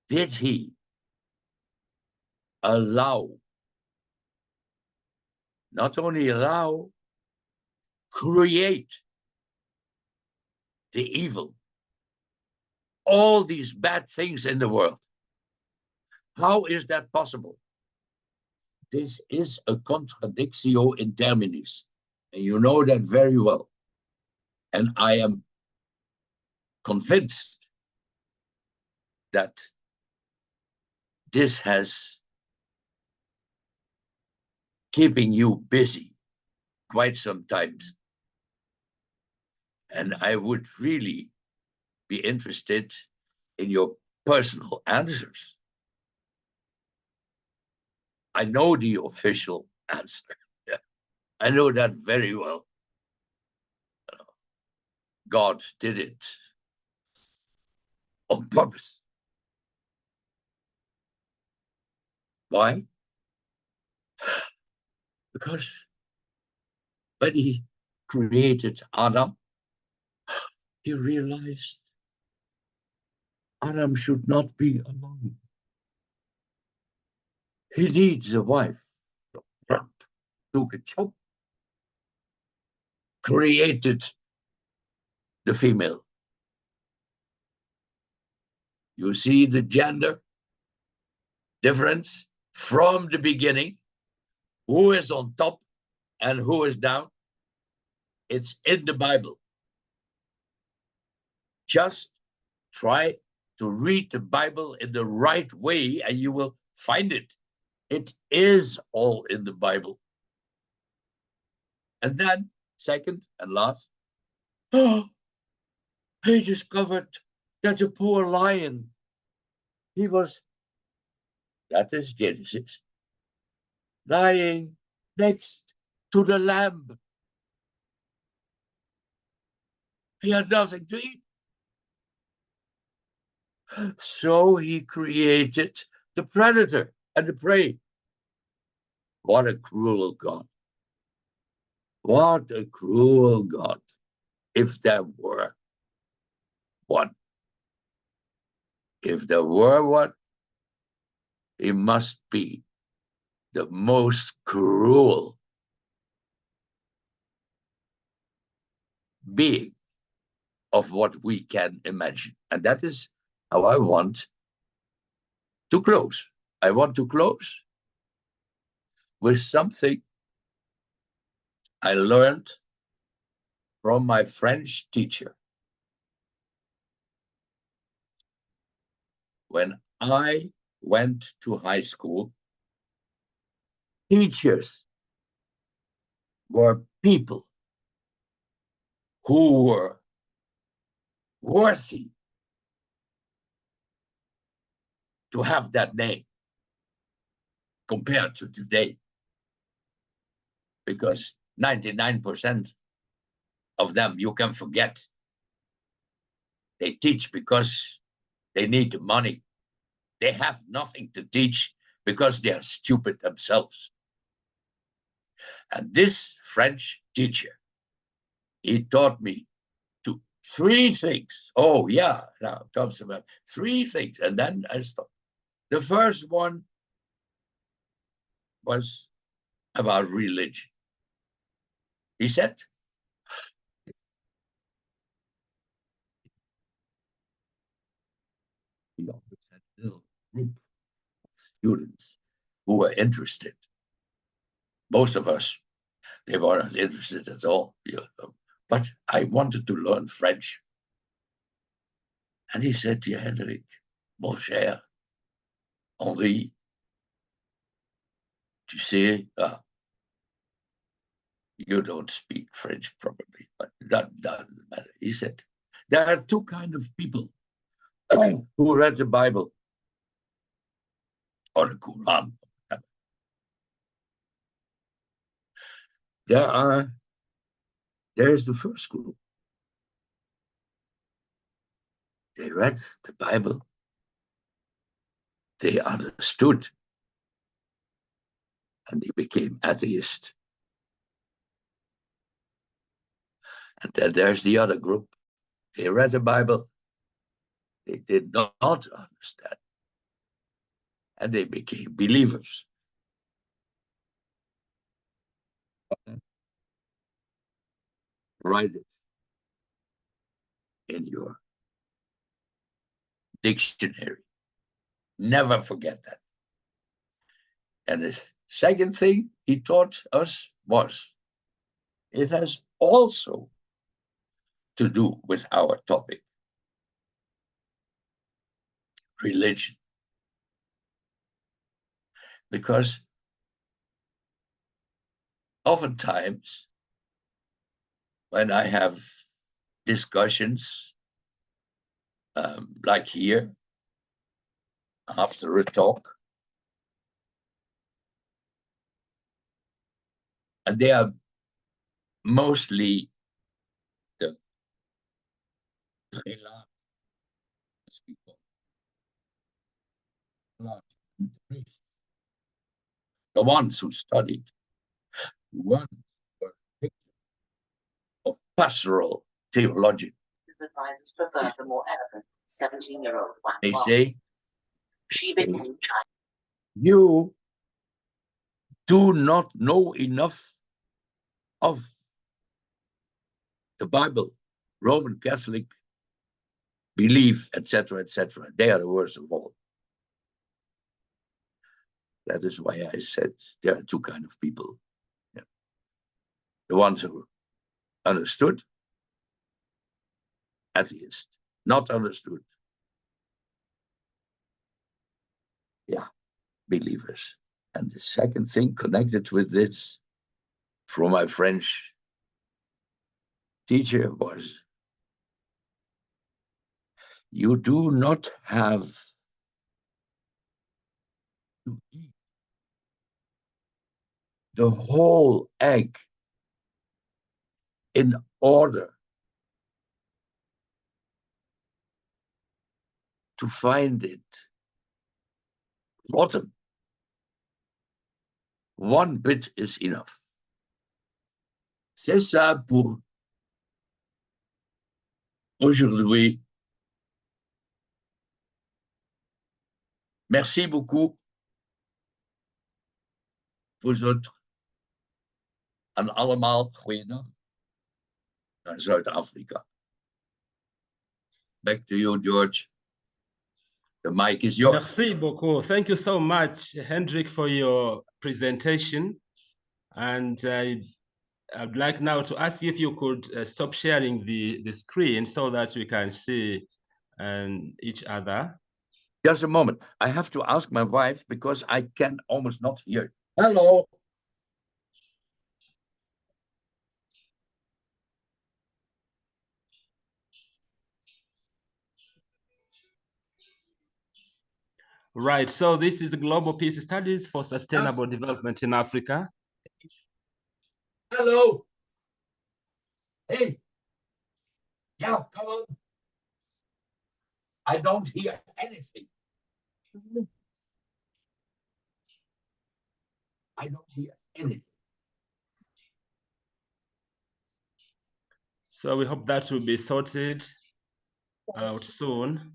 did he allow, not only allow, create the evil, all these bad things in the world? How is that possible? This is a contradictio in terminis, and you know that very well. And I am convinced that this has keeping you busy quite some times. And I would really be interested in your personal answers. I know the official answer. Yeah. I know that very well. God did it on purpose. Why? Because when he created Adam, he realized Adam should not be alone. He needs a wife. took a chop, created the female. You see the gender difference from the beginning, who is on top and who is down. It's in the Bible. Just try to read the Bible in the right way and you will find it. It is all in the Bible. And then, second and last, he discovered that the poor lion, that is Genesis, lying next to the lamb. He had nothing to eat. So he created the predator and the prey. What a cruel God. What a cruel God. If there were one. If there were one, he must be the most cruel being of what we can imagine. And that is how I want to close. I want to close with something I learned from my French teacher. When I went to high school, teachers were people who were worthy to have that name compared to today. Because 99% of them you can forget. They teach because they need the money. They have nothing to teach because they are stupid themselves. And this French teacher, he taught me three things. Oh yeah, now comes about 3 things. And then I stopped. The first one was about religion. He said, he always had a little group of students who were interested. Most of us, they weren't interested at all. But I wanted to learn French. And he said, dear Hendrik, mon cher, Henri, tu sais, you don't speak French probably, but that doesn't matter. He said, there are 2 kinds of people who read the Bible or the Quran. There's the first group. They read the Bible. They understood. And they became atheists. And then there's the other group. They read the Bible. They did not understand. And they became believers. Write it in your dictionary. Never forget that. And the second thing he taught us was, it has also to do with our topic, religion. Because oftentimes, when I have discussions like here, after a talk, and they are mostly the ones who studied, the ones who were victims of pastoral theology. Advisors prefer the more elegant 17-year-old one. They say, She became you do not know enough of the Bible, Roman Catholic belief, etc., etc. They are the worst of all. That is why I said there are two kinds of people. Yeah. The ones who understood, atheist, not understood. Yeah, believers. And the second thing connected with this from my French teacher was, you do not have to eat the whole egg in order to find it rotten. One bit is enough. C'est ça pour aujourd'hui. Merci beaucoup, vous autres. En allemaal goeienacht naar Zuid-Afrika. Back to you, George. The mic is yours. Merci beaucoup. Thank you so much, Hendrik, for your presentation. And I'd like now to ask you if you could stop sharing the screen so that we can see each other. Just a moment. I have to ask my wife because I can almost not hear. Hello. Right. So this is Global Peace Studies for Sustainable Development in Africa. Hello. Hey. Yeah, come on. I don't hear anything. I don't hear anything. So we hope that will be sorted out soon.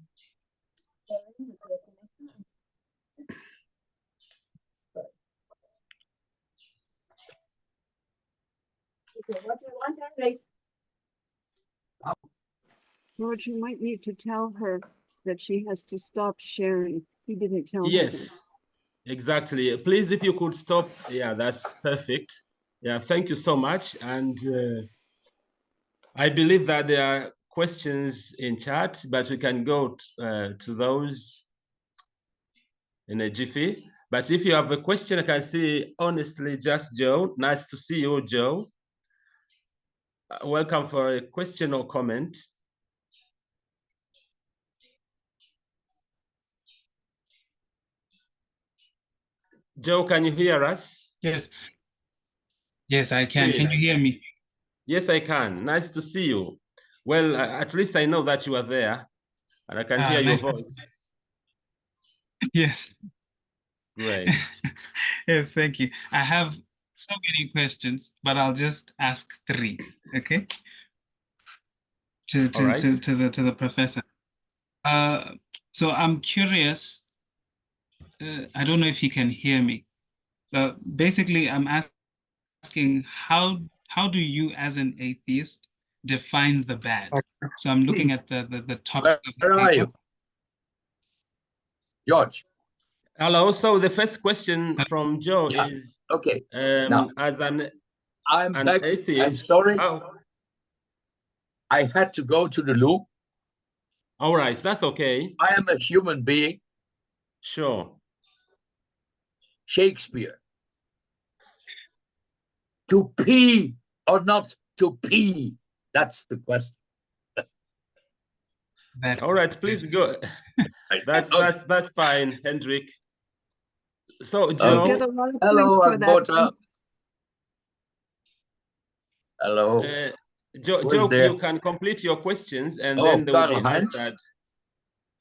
Okay, what do you want, Hendrik? George, you might need to tell her that she has to stop sharing. He didn't tell her. Yes, exactly. Please, if you could stop. Yeah, that's perfect. Yeah, thank you so much. And I believe that there are questions in chat, but we can go to those in a jiffy. But if you have a question, I can see, honestly, just Joe. Nice to see you, Joe. Welcome for a question or comment. Joe, can you hear us? Yes. Yes, I can. Please. Can you hear me? Yes, I can. Nice to see you. Well, at least I know that you are there and I can hear your voice. Yes. Great. Yes, thank you. I have so many questions, but I'll just ask 3, okay? To the professor. So I'm curious. I don't know if he can hear me. Basically, I'm asking how do you, as an atheist, define the bad? So I'm looking at the topic. Where are you, George? Hello. So the first question from Joe is, okay. Now, as an back. atheist, I'm sorry. Oh. I had to go to the loo. All right, that's okay. I am a human being. Sure. Shakespeare. To pee or not to pee? That's the question. All right, please go. That's fine, Hendrik. So, Joe. Hello, Agbota. Hello. Joe, you can complete your questions and then they will be answered.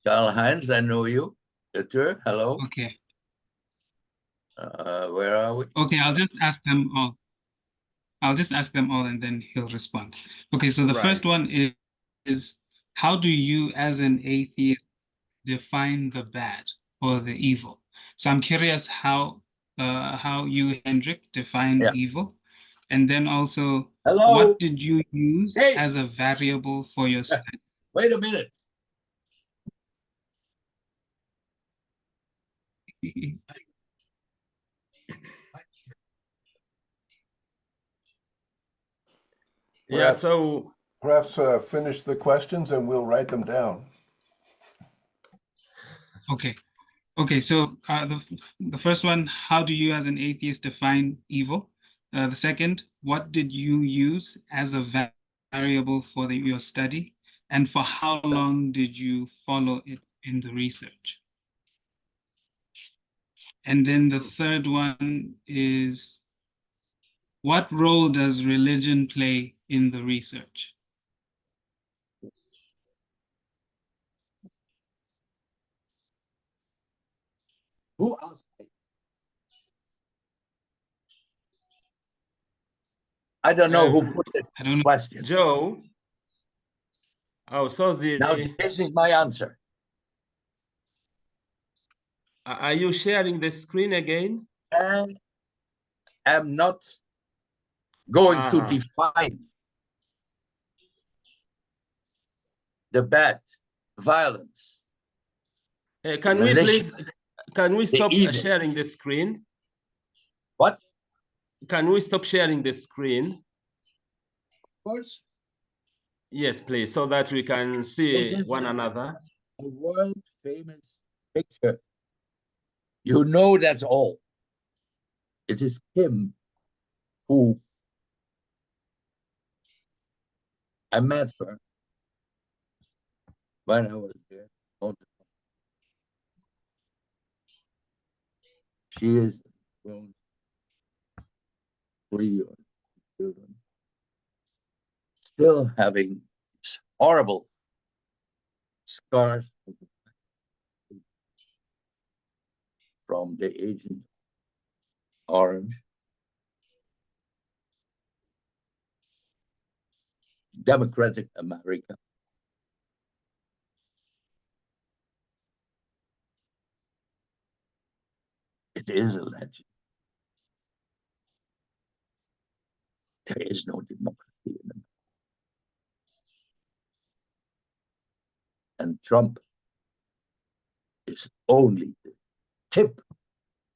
Karl-Heinz, I know you. Hello. Okay. Where are we? Okay, I'll just ask them all. And then he'll respond. Okay, so the first one is how do you, as an atheist, define the bad or the evil? So I'm curious how how you, Hendrik, define Yeah. evil, and then also Hello. what did you use Hey. as a variable for your study? Wait a minute. Yeah, so perhaps finish the questions and we'll write them down. Okay. Okay, so the first one, how do you as an atheist define evil? The second, what did you use as a variable for your study? And for how long did you follow it in the research? And then the third one is, what role does religion play in the research? Who asked me? I don't know who put the question. Joe. Oh, so now this is my answer. Are you sharing the screen again? I am not going to define the bad, violence. Can we please, can we stop sharing the screen? What? Can we stop sharing the screen? Of course. Yes, please, so that we can see one another. A world famous picture. You know that's all. It is him who I met her when I was there. She is grown 3 children, still having horrible scars from the Agent Orange. Democratic America. It is a legend. There is no democracy in America. And Trump is only the tip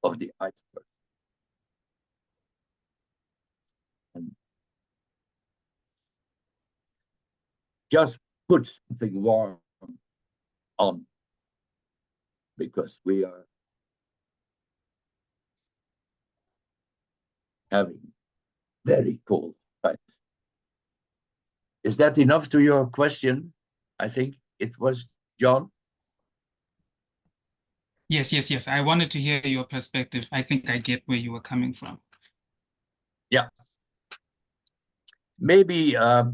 of the iceberg. And just put something warm on, because we are having very cold times. Is that enough to your question? I think it was, John. Yes, yes, yes. I wanted to hear your perspective. I think I get where you were coming from. Yeah. Maybe a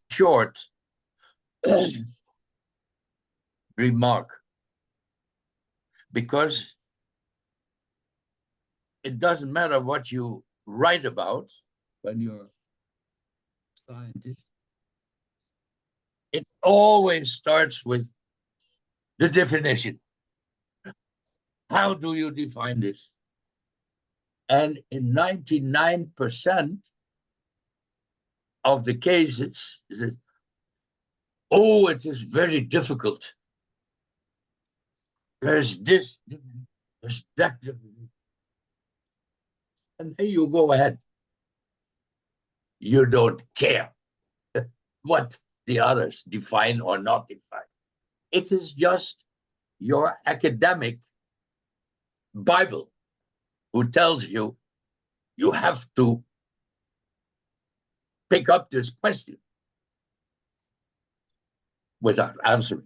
short remark, because it doesn't matter what you write about when you're a scientist. It always starts with the definition. How do you define this? And in 99% of the cases, it is, oh, it is very difficult. There's this, there's that. And then you go ahead. You don't care what the others define or not define. It is just your academic Bible who tells you you have to pick up this question without answering.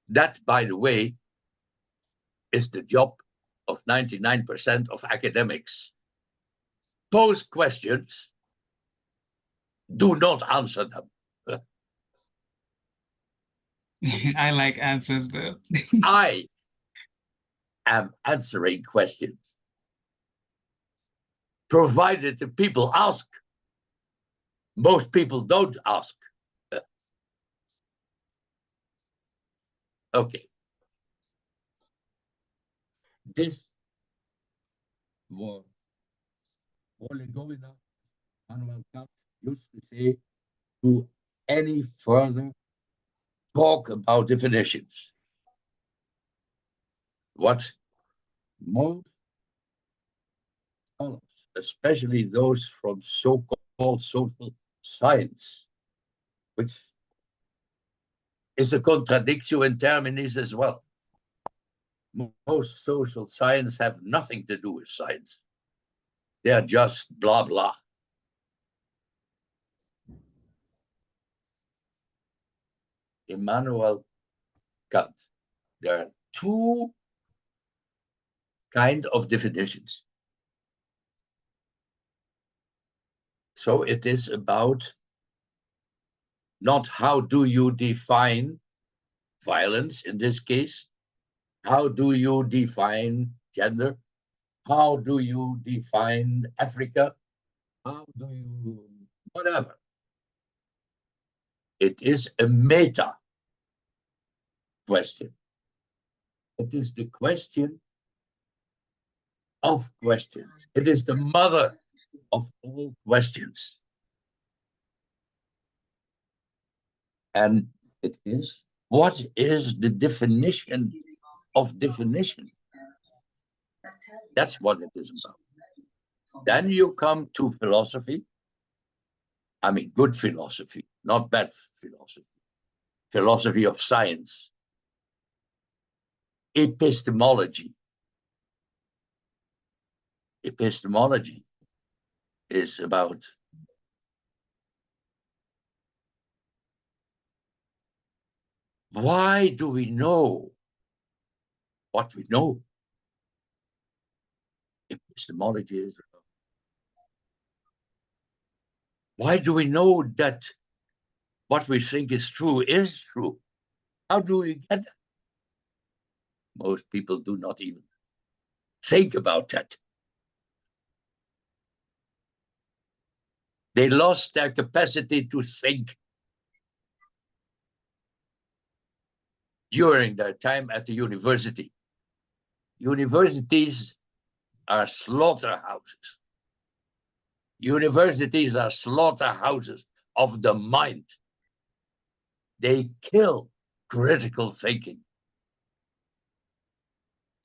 That, by the way, is the job of 99% of academics. Pose questions, do not answer them. I like answers though. I am answering questions, provided the people ask. Most people don't ask. Okay. This was Olegomina Manuel Kant used to say to any further talk about definitions. What most scholars, especially those from so-called social science, which is a contradiction in terminis as well. Most social science have nothing to do with science. They are just blah, blah. Immanuel Kant. There are two kinds of definitions. So it is about not how do you define violence in this case, how do you define gender, how do you define Africa, how do you, whatever. It is a meta question. It is the question of questions. It is the mother of all questions. And it is, what is the definition of definition? That's what it is about. Then you come to philosophy. I mean, good philosophy, not bad philosophy. Philosophy of science. Epistemology. Epistemology is about why do we know what we know? Epistemology is about why do we know that what we think is true is true? How do we get that? Most people do not even think about that. They lost their capacity to think during their time at the university. Universities are slaughterhouses. Universities are slaughterhouses of the mind. They kill critical thinking.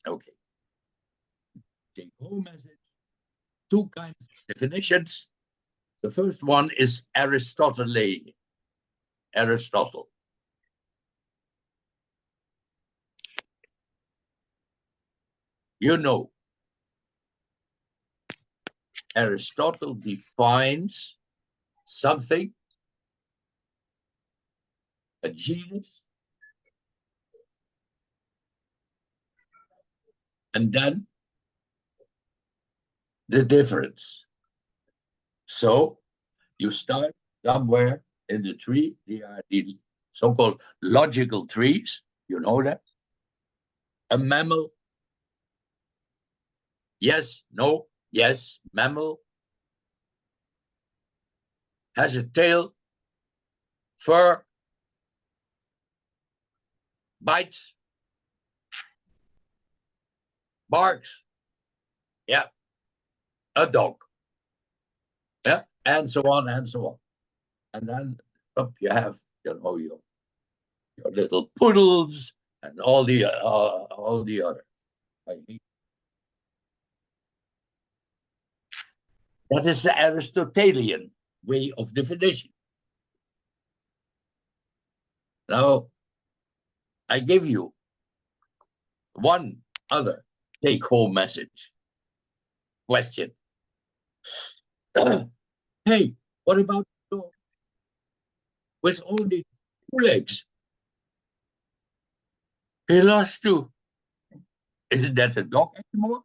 Okay. Take home message. Two kinds of definitions. The first one is Aristotle. Aristotle. You know, Aristotle defines something, a genus, and then the difference. So you start somewhere in the tree. They are the so-called logical trees. You know that? A mammal. Yes, no, yes, mammal. Has a tail, fur, bites, barks. Yeah, a dog. Yeah, and so on and so on. And then up you have, you know, your little poodles and all the other. That is the Aristotelian way of definition. Now, I give you one other take-home message. Question. Hey, what about the dog with only 2 legs? He lost 2. Isn't that a dog anymore?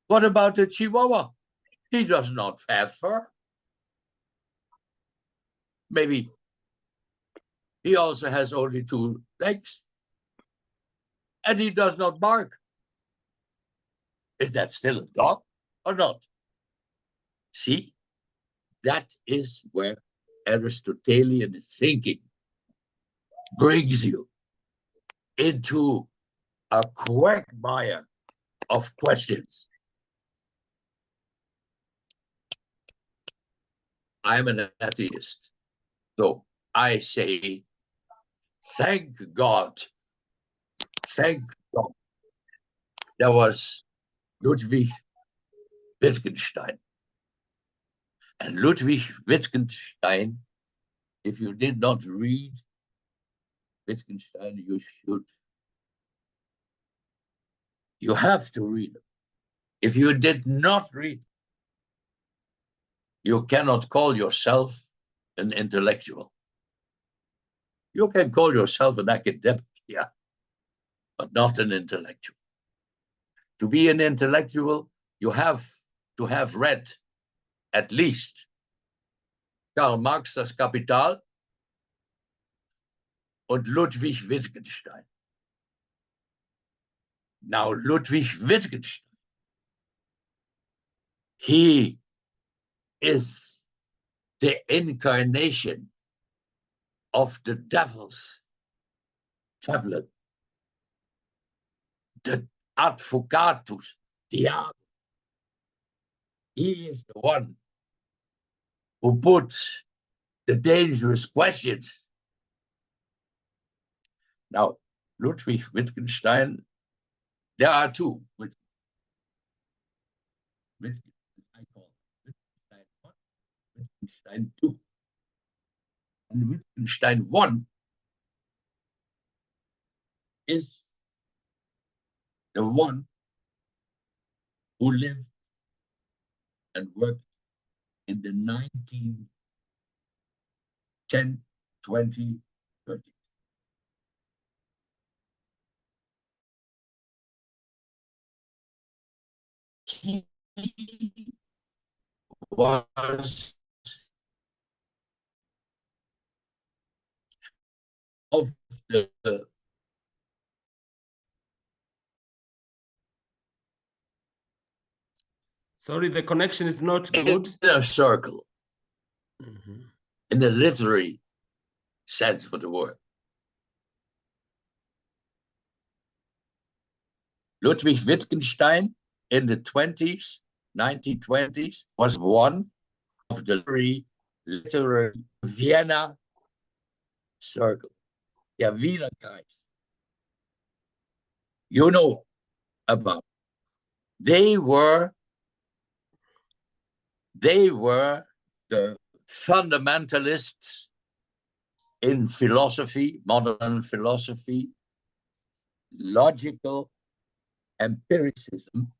What about the Chihuahua? He does not have fur. Maybe he also has only 2 legs. And he does not bark. Is that still a dog or not? See, that is where Aristotelian thinking brings you into a quagmire of questions. I'm an atheist, so I say, thank God, thank God, there was Ludwig Wittgenstein. And Ludwig Wittgenstein, if you did not read Wittgenstein, you should. You have to read it. If you did not read, you cannot call yourself an intellectual. You can call yourself an academic, yeah, but not an intellectual. To be an intellectual, you have to have read at least Karl Marx, Das Kapital, und Ludwig Wittgenstein. Now, Ludwig Wittgenstein, he is the incarnation of the devil's tablet, the advocatus diaboli. He is the one who puts the dangerous questions. Now, Ludwig Wittgenstein, there are two. I call Wittgenstein 1, Wittgenstein 2. And Wittgenstein 1 is the one who lived and worked in the 1910, 20, 30. He was of the Sorry, the connection is not good. inner circle, Mhm. in the literary sense of the word. Ludwig Wittgenstein in the 1920s, was one of the literary Vienna circle, der Wiener Kreis. You know about. They were the fundamentalists in philosophy, modern philosophy, logical empiricism,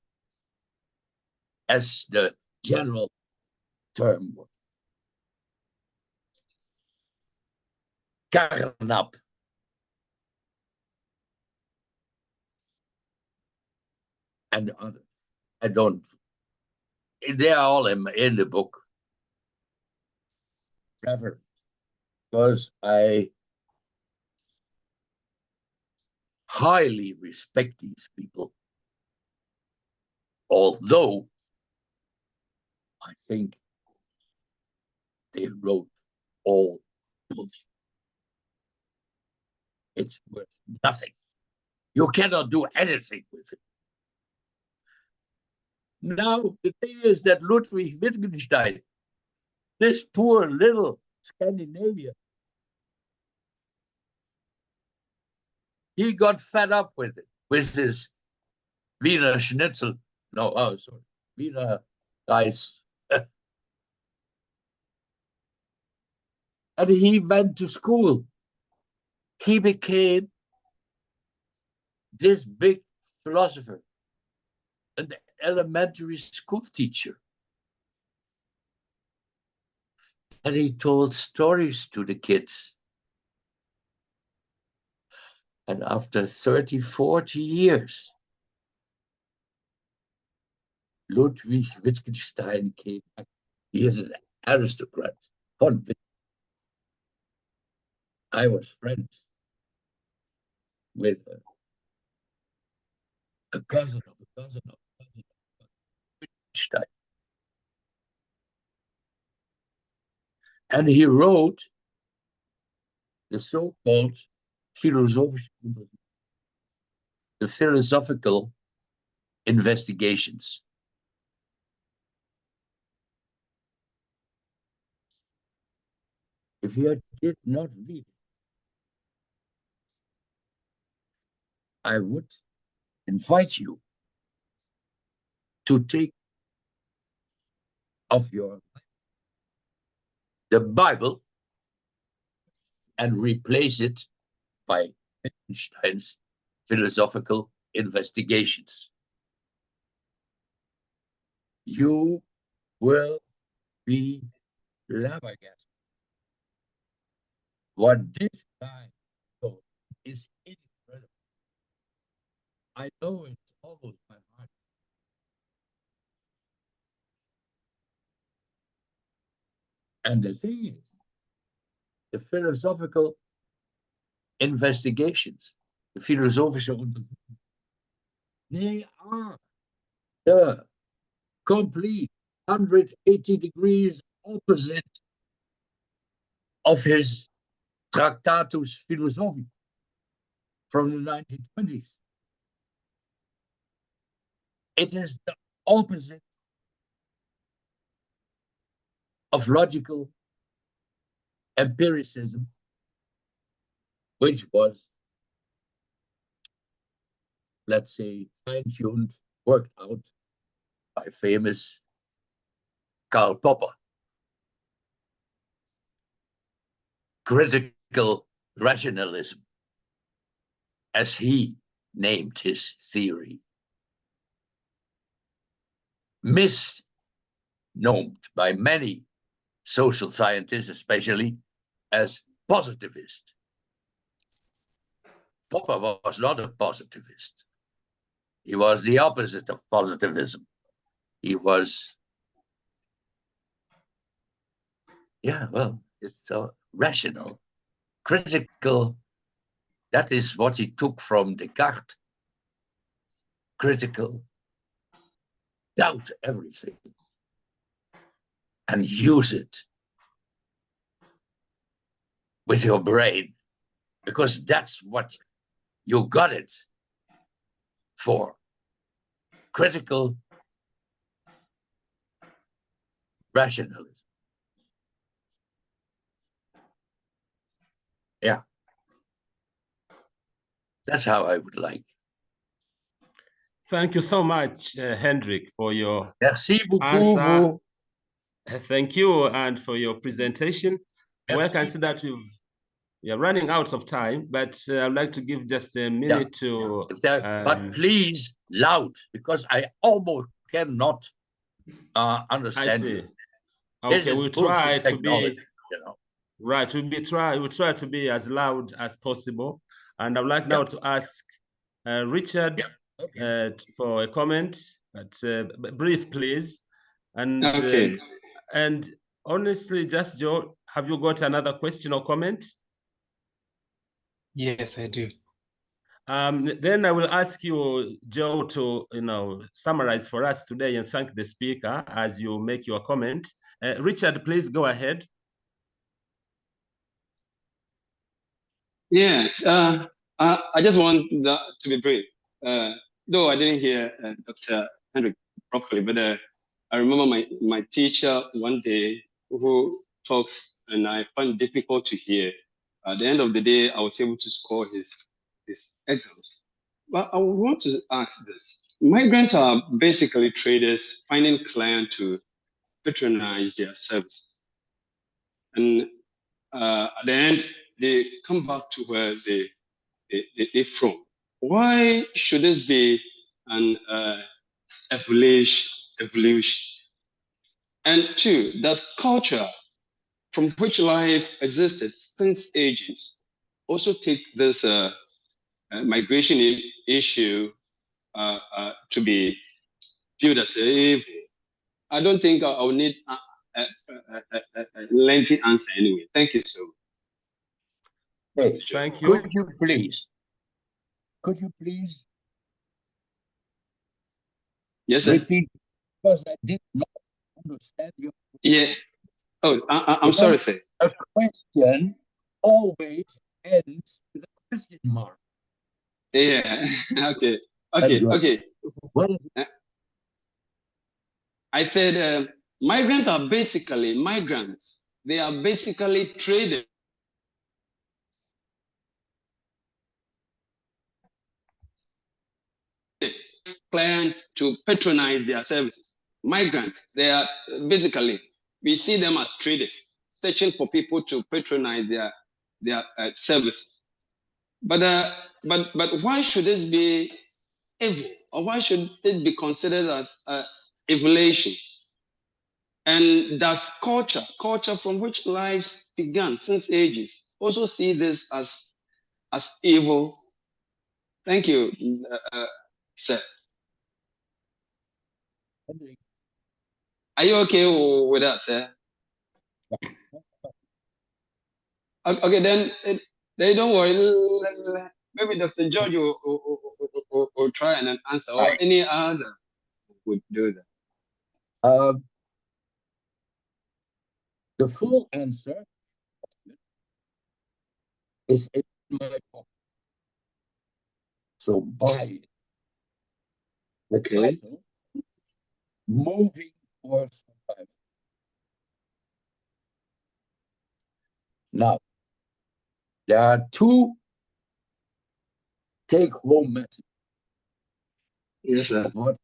as the general term was. Carnap. And others. I don't. They are all in the book. Reverend, because I highly respect these people, although I think they wrote all bullshit. It's worth nothing. You cannot do anything with it. Now, the thing is that Ludwig Wittgenstein, this poor little Scandinavian, he got fed up with it, with his Wiener Schnitzel. No, oh, sorry, Wiener Reis. And he went to school. He became this big philosopher, an elementary school teacher. And he told stories to the kids. And after 30, 40 years, Ludwig Wittgenstein came back. He is an aristocrat. I was friends with a cousin of Wittgenstein. And he wrote the so-called philosophische Untersuchung, the philosophical investigations. If you did not read it, I would invite you to take of your the Bible and replace it by Wittgenstein's philosophical investigations. You will be flabbergasted. What this guy wrote is incredible. I know it almost by heart. And the thing is, the philosophical investigations, the philosophische Untersuchungen, they are the complete 180 degrees opposite of his Tractatus Philosophicus from the 1920s. It is the opposite of logical empiricism, which was, let's say, fine-tuned, worked out by famous Karl Popper. Critical rationalism, as he named his theory, misnomed by many social scientists, especially as positivist. Popper was not a positivist. He was the opposite of positivism. He was, it's rational, critical. That is what he took from Descartes. Critical, doubt everything and use it with your brain, because that's what you got it for. Critical rationalism. Yeah. That's how I would like. Thank you so much, Hendrik, for your Merci beaucoup, answer. vous. Thank you, and for your presentation. Merci. Well, I can see that you're running out of time, but I'd like to give just a minute to... But please, loud, because I almost cannot understand I see. you. Okay, we'll try to be... You know. Right, we'll try to be as loud as possible. And I'd like now to ask Richard for a comment, but brief, please. And Okay. And honestly, just Joe, have you got another question or comment? Yes, I do. Then I will ask you, Joe, to summarize for us today and thank the speaker as you make your comment. Richard, please go ahead. Yeah, I just want that to be brief. Though I didn't hear Dr. Hendrik properly, but I remember my teacher one day who talks, and I find it difficult to hear. At the end of the day, I was able to score his exams. But I want to ask this. Migrants are basically traders finding clients to patronize their services. And at the end, they come back to where they're from. Why should this be an evolution? And two, does culture from which life existed since ages also take this migration issue to be viewed as evil? I don't think I will need a lengthy answer anyway. Thank you so much. Hey, thank you. Could you please? Yes, sir. Repeat, because I did not understand your question. Yeah. Oh, I'm sorry, sir. A question always ends with a question mark. Yeah. Okay. That's right. Okay. What is I said migrants are basically migrants. They are basically traders. Clients to patronize their services. Migrants, they are basically, we see them as traders, searching for people to patronize their services. But why should this be evil, or why should it be considered as evolution? And does culture from which lives began since ages, also see this as evil? Thank you, sir. Hendrik? Are you okay with that, sir? Okay, then don't worry. Maybe Dr. George will try and answer, or any other would do that. The full answer is in my book. So buy it. The title, Moving for Survival. Now, there are two take-home messages. Yes, sir. Of what,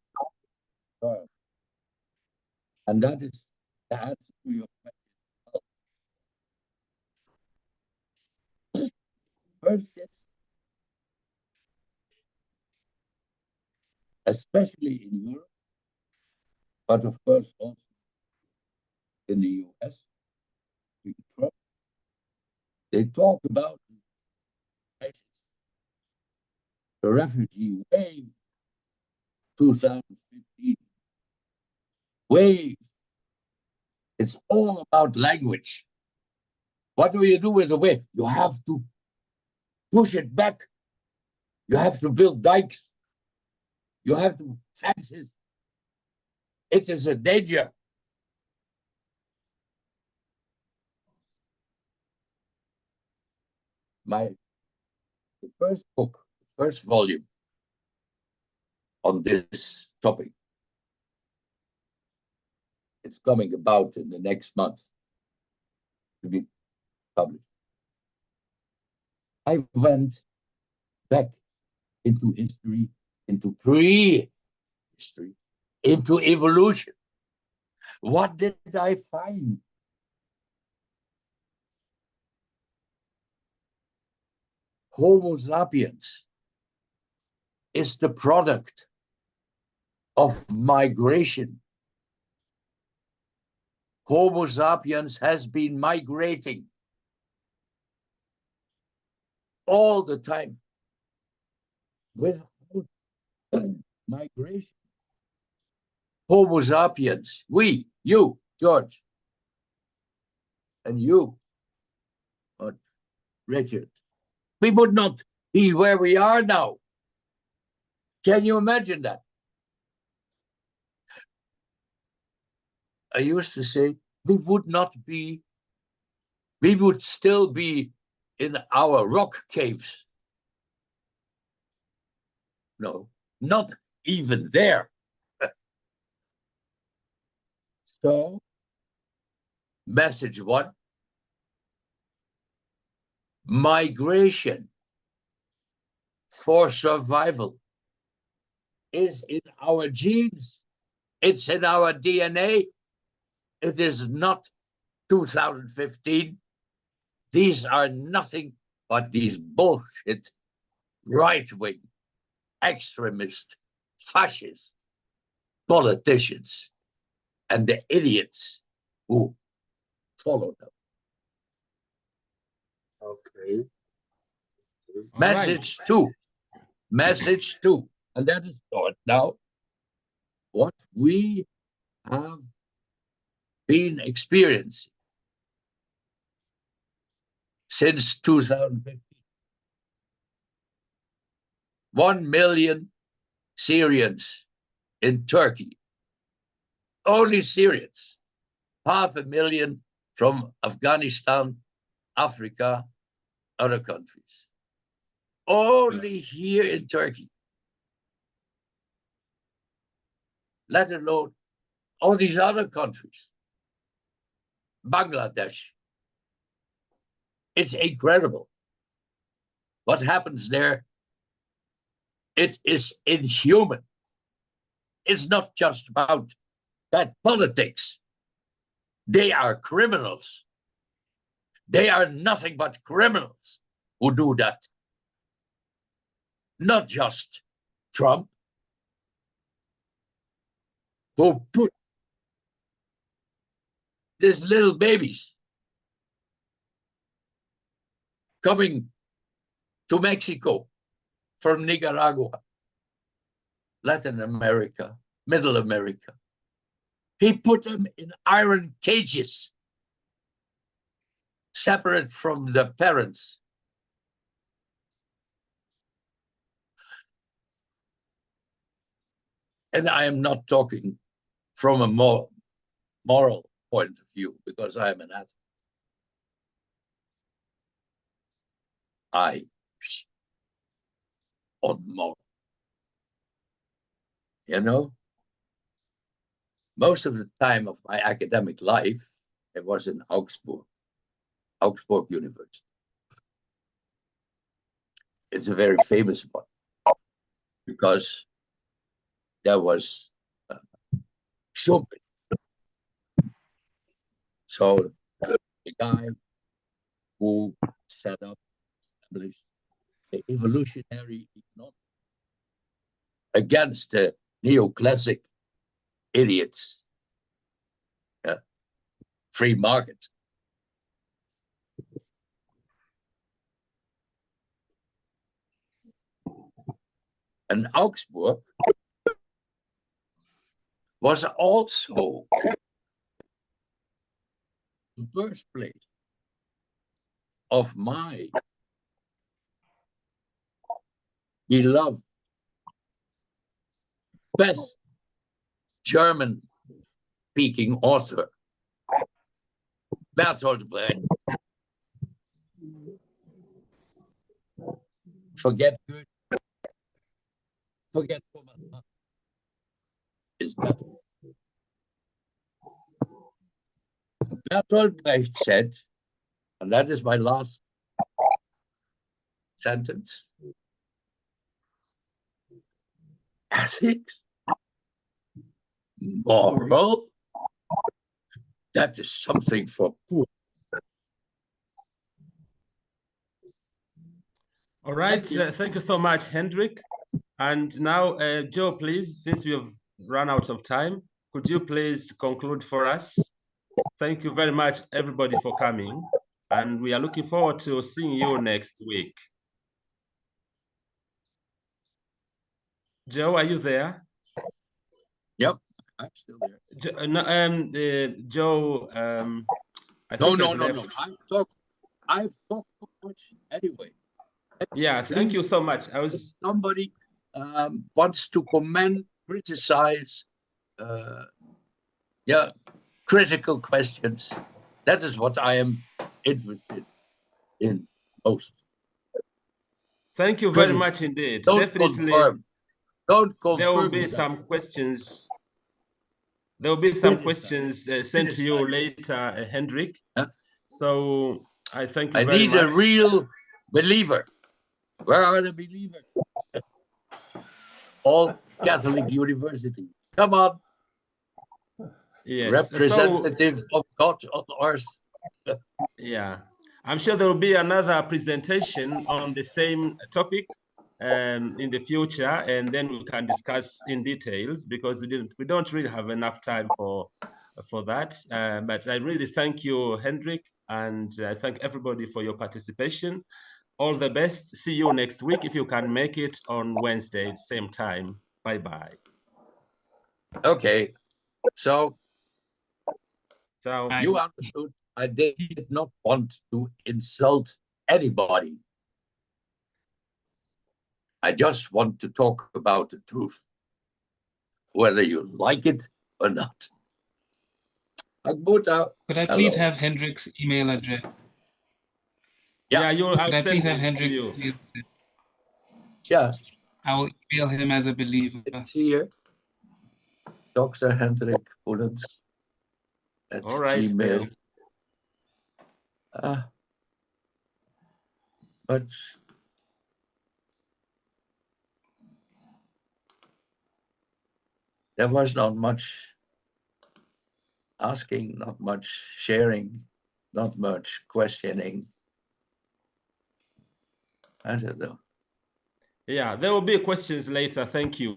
and that is the answer to your question. First, yes, especially in Europe, but of course also in the US, they talk about the refugee wave 2015 wave. It's all about language. What do you do with the wave? You have to push it back. You have to build dikes. You have to fences. It is a danger. The first book, the first volume on this topic, it's coming about in the next month to be published. I went back into history, into pre-history, into evolution. What did I find? Homo sapiens is the product of migration. Homo sapiens has been migrating all the time. Without migration, Homo sapiens, we, you, George, and you, Richard, we would not be where we are now. Can you imagine that? I used to say we would still be in our rock caves. No, not even there. So, message one, migration for survival is in our genes. It's in our DNA. It is not 2015. These are nothing but these bullshit right-wing, extremist, fascist politicians and the idiots who follow them. Okay. Message two, and that is now what we have been experiencing since 2015. 1 million Syrians in Turkey, only Syrians, 500,000 from Afghanistan, Africa, other countries. only here in Turkey, let alone all these other countries. Bangladesh. It's incredible. What happens there, it is inhuman. It's not just about bad politics. They are criminals. They are nothing but criminals who do that. Not just Trump, who put these little babies coming to Mexico from Nicaragua, Latin America, Middle America. He put them in iron cages, separate from the parents. And I am not talking from a moral point of view, because I am an atheist. On moral. You know, most of the time of my academic life, it was in Augsburg University. It's a very famous one because there was Schumpeter. So the guy who established the evolutionary economics against the neoclassic idiots, free market. And Augsburg was also the birthplace of my beloved, best German-speaking author, Bertolt Brecht. Forget good. Forget Thomas. Is Bertolt. Bertolt Brecht said, and that is my last sentence, ethics, moral, that is something for poor. All right, thank you so much, Hendrik. And now, Joe, please, since we have run out of time, could you please conclude for us? Thank you very much, everybody, for coming. And we are looking forward to seeing you next week. Joe, are you there? Yep, I'm still there. Joe, No. I've talked too much anyway. Yeah, thank you so much. Somebody wants to comment, criticize, critical questions. That is what I am interested in most. Thank you very much indeed. Don't Definitely. confirm. Don't confirm. There will be some questions. There will be some questions sent to you later, Hendrik. Huh? So I thank you very much. I need a real believer. Where are the believers? All Catholic University. Come on. Yes. Representative of God on earth. Yeah. I'm sure there will be another presentation on the same topic in the future, and then we can discuss in details, because we don't really have enough time for that. But I really thank you, Hendrik, and I thank everybody for your participation. All the best. See you next week if you can make it on Wednesday, same time. Bye-bye. Okay. So you understood. I did not want to insult anybody. I just want to talk about the truth, whether you like it or not. Could I please have Hendrik's email address? Yeah, Could I please have Hendrik's email address? Yeah, I will email him as a believer. it's here. Dr. Hendrik Bullens at All right, Gmail. But there was not much asking, not much sharing, not much questioning. I don't know. Yeah, there will be questions later. Thank you.